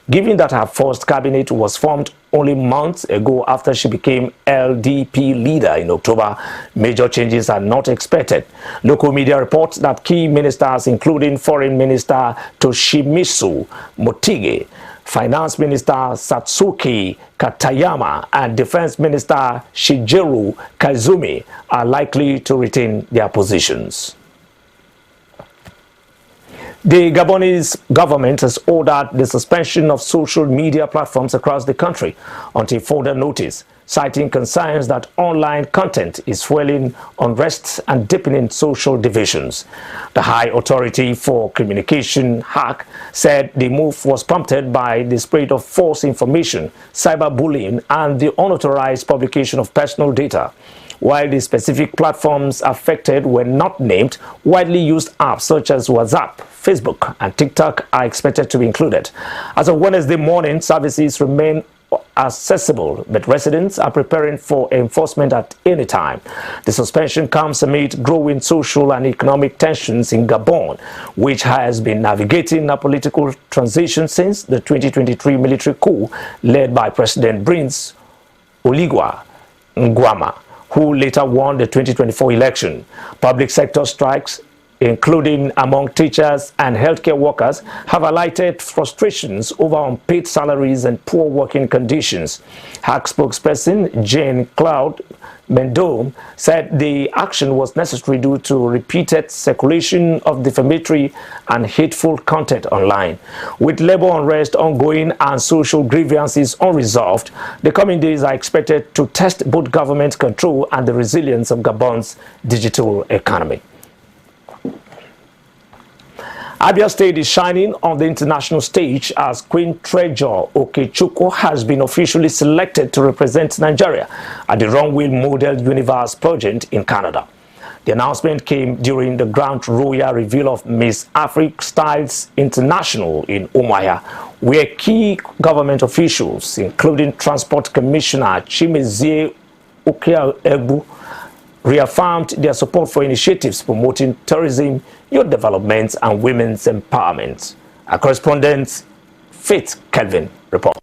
Speaker 20: Given that her first cabinet was formed only months ago after she became LDP leader in October, major changes are not expected. Local media reports that key ministers, including Foreign Minister Toshimitsu Motegi, Finance Minister Satsuki Katayama, and Defense Minister Shigeru Kaizumi, are likely to retain their positions. The Gabonese government has ordered the suspension of social media platforms across the country until further notice, citing concerns that online content is fueling unrest and deepening social divisions. The High Authority for Communication, HAC, said the move was prompted by the spread of false information, cyberbullying, and the unauthorized publication of personal data. While the specific platforms affected were not named, widely used apps such as WhatsApp, Facebook, and TikTok are expected to be included. As of Wednesday morning, services remain accessible, but residents are preparing for enforcement at any time. The suspension comes amid growing social and economic tensions in Gabon, which has been navigating a political transition since the 2023 military coup led by President Brice Oligui Nguema, who later won the 2024 election. Public sector strikes including among teachers and healthcare workers, have highlighted frustrations over unpaid salaries and poor working conditions. HAC spokesperson Jane Cloud Mendome said the action was necessary due to repeated circulation of defamatory and hateful content online. With labor unrest ongoing and social grievances unresolved, the coming days are expected to test both government control and the resilience of Gabon's digital economy. Abia State is shining on the international stage as Queen Treasure Okechukwu has been officially selected to represent Nigeria at the Runway Model Universe pageant in Canada. The announcement came during the Grand Royal reveal of Miss Africa Styles International in Umuahia, where key government officials, including Transport Commissioner Chimezie Okeaegbu, reaffirmed their support for initiatives promoting tourism, youth development, and women's empowerment. Our correspondent, Faith Kelvin, reports.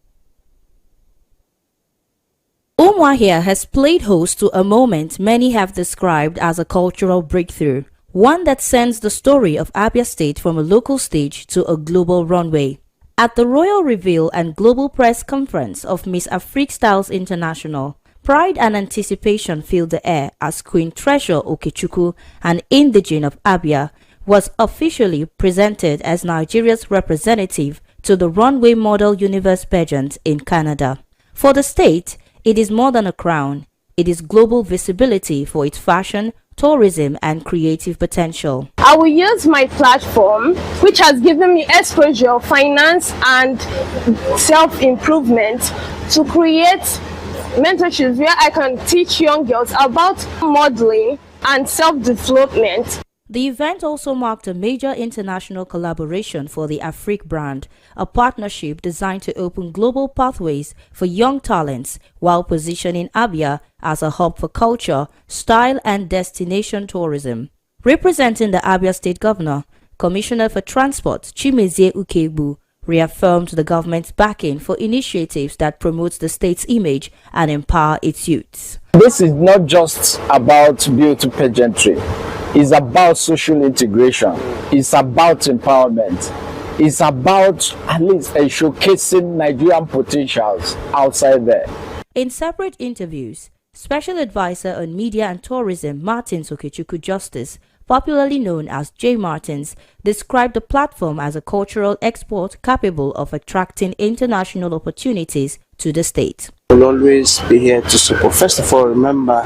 Speaker 23: Umuahia has played host to a moment many have described as a cultural breakthrough, one that sends the story of Abia State from a local stage to a global runway. At the royal reveal and global press conference of Miss Africa Styles International, pride and anticipation filled the air as Queen Treasure Okechukwu, an indigene of Abia, was officially presented as Nigeria's representative to the Runway Model Universe pageant in Canada. For the state, it is more than a crown. It is global visibility for its fashion, tourism, and creative potential.
Speaker 2: I will use my platform, which has given me exposure, finance, and self-improvement, to create mentorships where I can teach young girls about modeling and self-development.
Speaker 23: The event also marked a major international collaboration for the Afrique brand, a partnership designed to open global pathways for young talents while positioning Abia as a hub for culture, style, and destination tourism. Representing the Abia State Governor, Commissioner for Transport Chimezie Okeaegbu reaffirmed the government's backing for initiatives that promote the state's image and empower its youths.
Speaker 9: This is not just about beauty pageantry. It's about social integration. It's about empowerment. It's about at least showcasing Nigerian potentials outside there.
Speaker 23: In separate interviews, Special Advisor on Media and Tourism Martins Okechukwu Justice, popularly known as J. Martins, described the platform as a cultural export capable of attracting international opportunities to the state.
Speaker 9: We'll always be here to support. First of all, remember,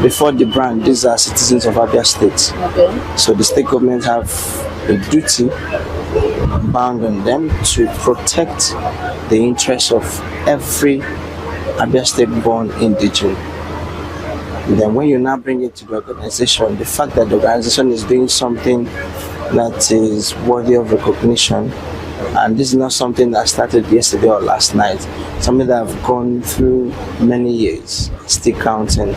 Speaker 9: before the brand, these are citizens of Abia State. Okay. So the state government have a duty bound on them to protect the interests of every Abia State-born indigene. And then when you now bring it to the organization, the fact that the organization is doing something that is worthy of recognition, and this is not something that started yesterday or last night, something that have gone through many years, still counting.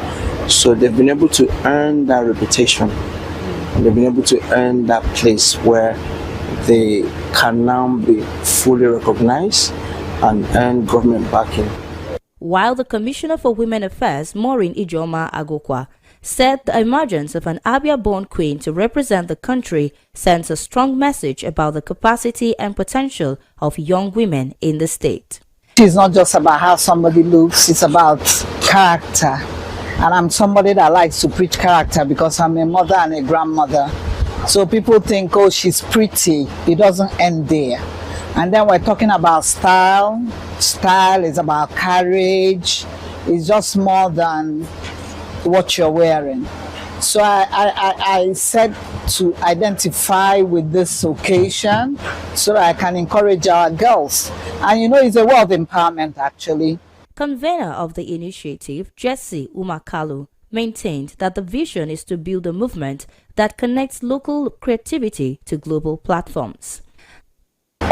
Speaker 9: So they've been able to earn that reputation. They've been able to earn that place where they can now be fully recognized and earn government backing.
Speaker 23: While the Commissioner for Women Affairs, Maureen Ijoma Agokwa, said the emergence of an Abia-born queen to represent the country sends a strong message about the capacity and potential of young women in the state.
Speaker 14: It's not just about how somebody looks, it's about character. And I'm somebody that likes to preach character because I'm a mother and a grandmother. So people think, oh, she's pretty. It doesn't end there. And then we're talking about style. Style is about courage. It's just more than what you're wearing. So I said to identify with this occasion so that I can encourage our girls. And you know, it's a way of empowerment actually.
Speaker 23: Convener of the initiative, Jesse Umakalu, maintained that the vision is to build a movement that connects local creativity to global platforms.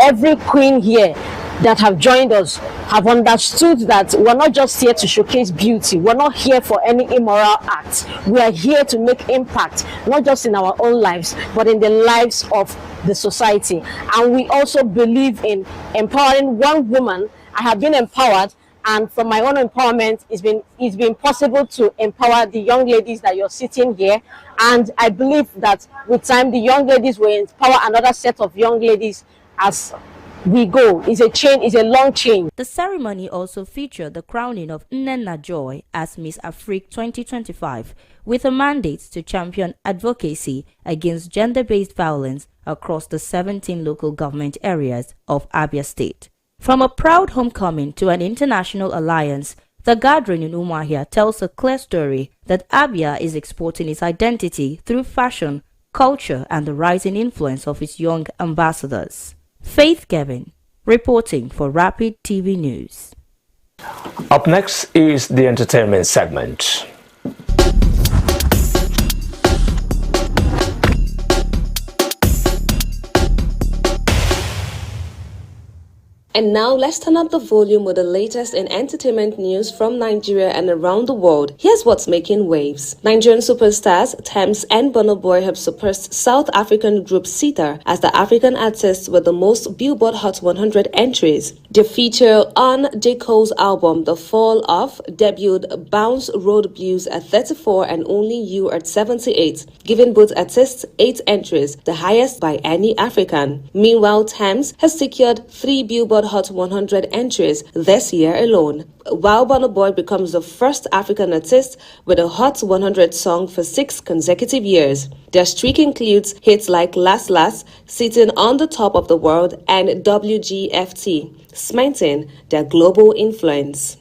Speaker 2: Every queen here that have joined us have understood that we're not just here to showcase beauty. We're not here for any immoral acts. We are here to make impact, not just in our own lives, but in the lives of the society. And we also believe in empowering one woman. I have been empowered. And from my own empowerment, it's been possible to empower the young ladies that you're sitting here. And I believe that with time, the young ladies will empower another set of young ladies as we go. It's a chain, it's a long chain.
Speaker 23: The ceremony also featured the crowning of Nnenna Joy as Miss Afrique 2025, with a mandate to champion advocacy against gender-based violence across the 17 local government areas of Abia State. From a proud homecoming to an international alliance, the gathering in Umuahia tells a clear story that Abia is exporting its identity through fashion, culture, and the rising influence of its young ambassadors. Faith Kevin, reporting for Rapid TV News.
Speaker 20: Up next is the entertainment segment.
Speaker 10: And now let's turn up the volume with the latest in entertainment news from Nigeria and around the world. Here's what's making waves. Nigerian superstars Tems and Burna Boy have surpassed South African group Sita as the African artists with the most Billboard Hot 100 entries. Their feature on J. Cole's album The Fall Off debuted Bounce Road Blues at 34 and Only You at 78, giving both artists 8 entries, the highest by any African. Meanwhile, Tems has secured 3 Billboard Hot 100 entries this year alone, while Burna Boy becomes the first African artist with a Hot 100 song for 6 consecutive years. Their streak includes hits like Last Last, sitting on the top of the world, and WGFT, cementing their global influence.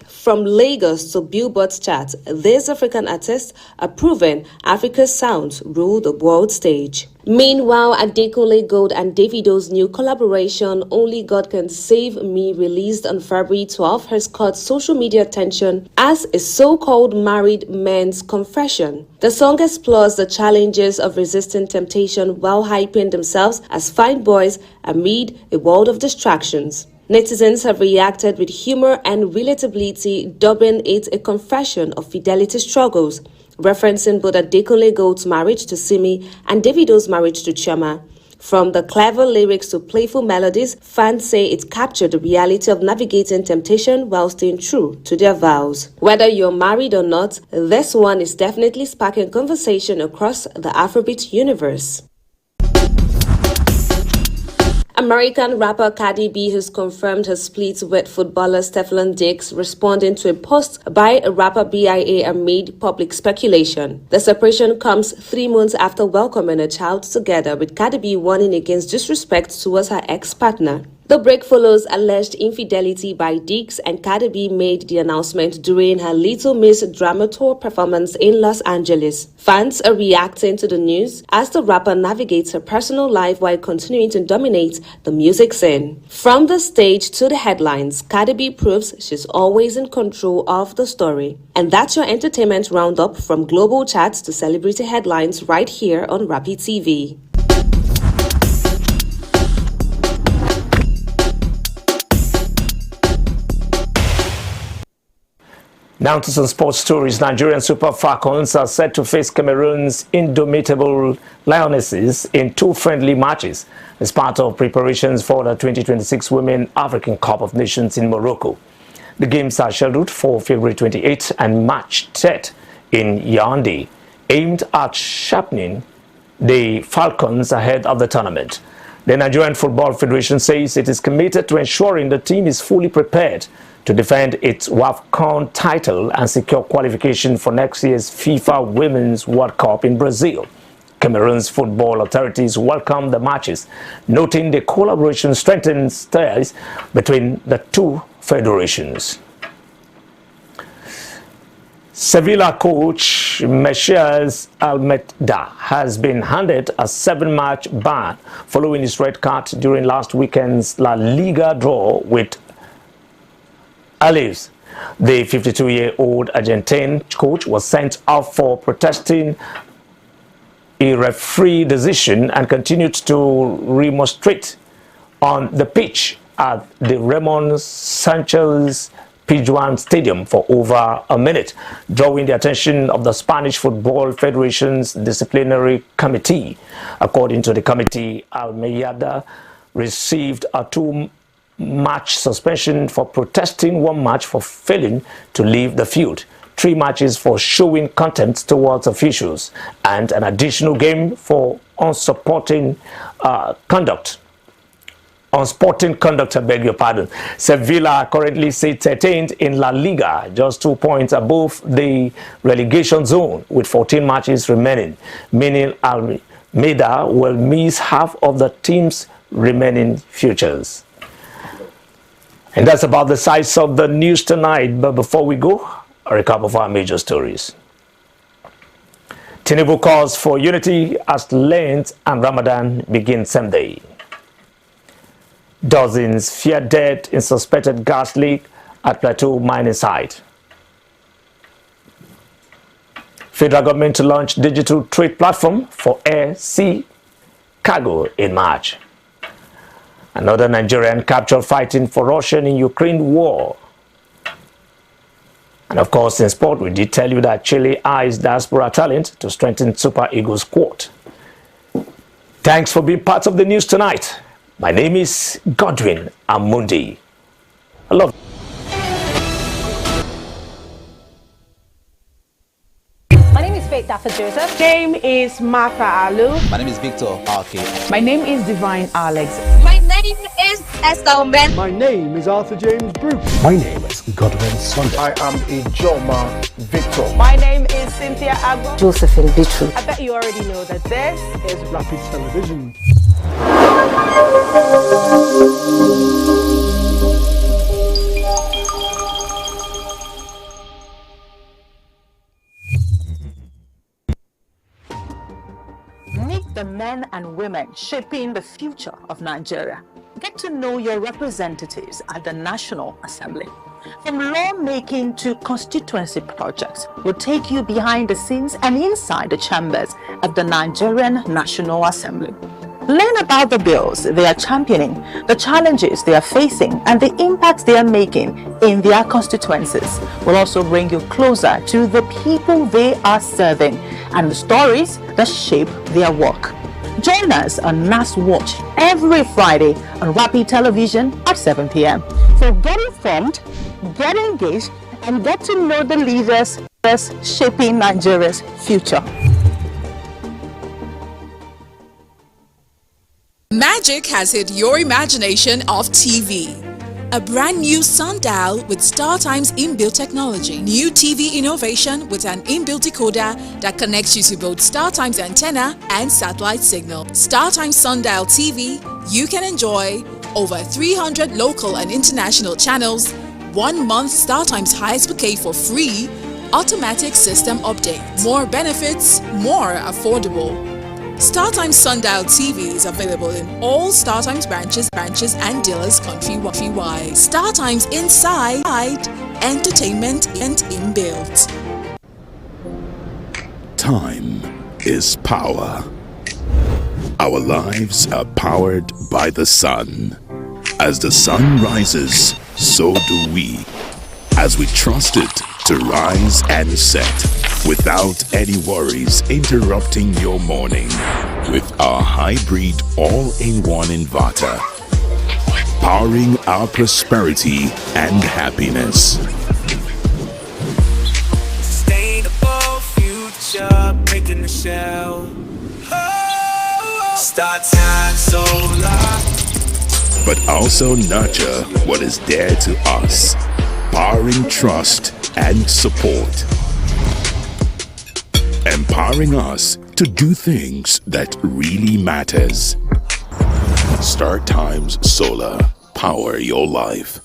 Speaker 10: From Lagos to Billboard's chart, these African artists are proving Africa's sounds rule the world stage. Meanwhile, Adekunle Gold and Davido's new collaboration, Only God Can Save Me, released on February 12, has caught social media attention as a so-called married man's confession. The song explores the challenges of resisting temptation while hyping themselves as fine boys amid a world of distractions. Netizens have reacted with humor and relatability, dubbing it a confession of fidelity struggles, referencing both Adekunle Gold's marriage to Simi and Davido's marriage to Chioma. From the clever lyrics to playful melodies, fans say it captured the reality of navigating temptation while staying true to their vows. Whether you're married or not, this one is definitely sparking conversation across the Afrobeat universe. American rapper Cardi B has confirmed her split with footballer Stefan Diggs, responding to a post by rapper BIA amid public speculation. The separation comes 3 months after welcoming a child together, with Cardi B warning against disrespect towards her ex-partner. The break follows alleged infidelity by Diggs, and Cardi B made the announcement during her Little Miss Drama Tour performance in Los Angeles. Fans are reacting to the news as the rapper navigates her personal life while continuing to dominate the music scene. From the stage to the headlines, Cardi B proves she's always in control of the story. And that's your entertainment roundup, from global chats to celebrity headlines, right here on Rapid TV.
Speaker 20: Now to some sports stories. Nigerian Super Falcons are set to face Cameroon's indomitable Lionesses in 2 friendly matches as part of preparations for the 2026 Women African Cup of Nations in Morocco. The games are scheduled for February 28 and March 10 in Yaoundé, aimed at sharpening the Falcons ahead of the tournament. The Nigerian Football Federation says it is committed to ensuring the team is fully prepared to defend its WAFCON title and secure qualification for next year's FIFA Women's World Cup in Brazil. Cameroon's football authorities welcome the matches, noting the collaboration strengthens ties between the 2 federations. Sevilla coach Messias Almeida has been handed a 7-match ban following his red card during last weekend's La Liga draw with Alaves. The 52-year-old Argentine coach was sent off for protesting a referee decision and continued to remonstrate on the pitch at the Ramon Sanchez Pizjuan Stadium for over a minute, drawing the attention of the Spanish Football Federation's disciplinary committee. According to the committee, Almeida received a 2 match suspension for protesting, 1 match for failing to leave the field, 3 matches for showing contempt towards officials, and an additional game for unsporting conduct, I beg your pardon. Sevilla currently sits 13th in La Liga, just 2 points above the relegation zone with 14 matches remaining, meaning Almeida will miss half of the team's remaining futures. And that's about the size of the news tonight. But before we go, a recap of our major stories. Tinubu calls for unity as Lent and Ramadan begin same day. Dozens fear death in suspected gas leak at Plateau mining site. Federal government to launch digital trade platform for air, sea, cargo in March. Another Nigerian captured fighting for Russian in Ukraine war. And of course, in sport, we did tell you that Chile eyes diaspora talent to strengthen Super Eagles squad. Thanks for being part of the news tonight. My name is Godwin Amundi. I love you.
Speaker 18: My name is Faith Dafford Joseph. Name is Martha Alu.
Speaker 21: My name is Victor Arke.
Speaker 18: My name is Divine Alex.
Speaker 22: My name is Esther Omen.
Speaker 24: My name is Arthur James Brooks.
Speaker 25: My name is Godwin Sunday.
Speaker 26: I am Ijoma Victor.
Speaker 18: My name is Cynthia Agbo.
Speaker 23: Josephine Bitru.
Speaker 18: I bet you already know that this is
Speaker 24: Rapid Television.
Speaker 18: Meet the men and women shaping the future of Nigeria. Get to know your representatives at the National Assembly. From lawmaking to constituency projects, we'll take you behind the scenes and inside the chambers of the Nigerian National Assembly. Learn about the bills they are championing, the challenges they are facing, and the impacts they are making in their constituencies. We'll also bring you closer to the people they are serving and the stories that shape their work. Join us on NAS Watch every Friday on Rapid Television at 7 p.m. So get informed, get engaged, and get to know the leaders shaping Nigeria's future.
Speaker 16: Magic has hit your imagination of TV. A brand new sundial with StarTime's inbuilt technology. New TV innovation with an inbuilt decoder that connects you to both StarTime's antenna and satellite signal. StarTime Sundial TV, you can enjoy over 300 local and international channels, 1 month StarTime's highest bouquet for free, automatic system update. More benefits, more affordable. StarTime Sundial TV is available in all StarTimes branches and dealers countrywide. StarTimes Inside Entertainment and Inbuilt.
Speaker 7: Time is power. Our lives are powered by the sun. As the sun rises, so do we. As we trust it to rise and set without any worries interrupting your morning with our hybrid all-in-one inverter, powering our prosperity and happiness.
Speaker 27: Sustainable future, breaking the shell. StarTime Solar.
Speaker 7: But also nurture what is dear to us, powering trust and support. Empowering us to do things that really matters. StarTimes Solar. Power your life.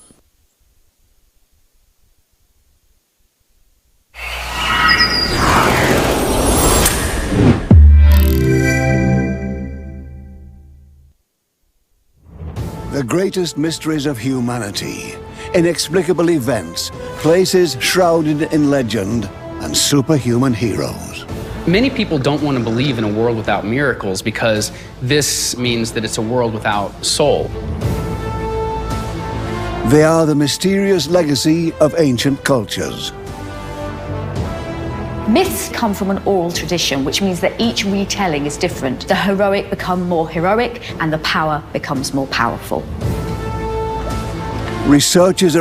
Speaker 28: The greatest mysteries of humanity. Inexplicable events, places shrouded in legend, and superhuman heroes.
Speaker 29: Many people don't want to believe in a world without miracles because this means that it's a world without soul.
Speaker 28: They are the mysterious legacy of ancient cultures.
Speaker 30: Myths come from an oral tradition, which means that each retelling is different. The heroic become more heroic and the power becomes more powerful.
Speaker 28: Researchers around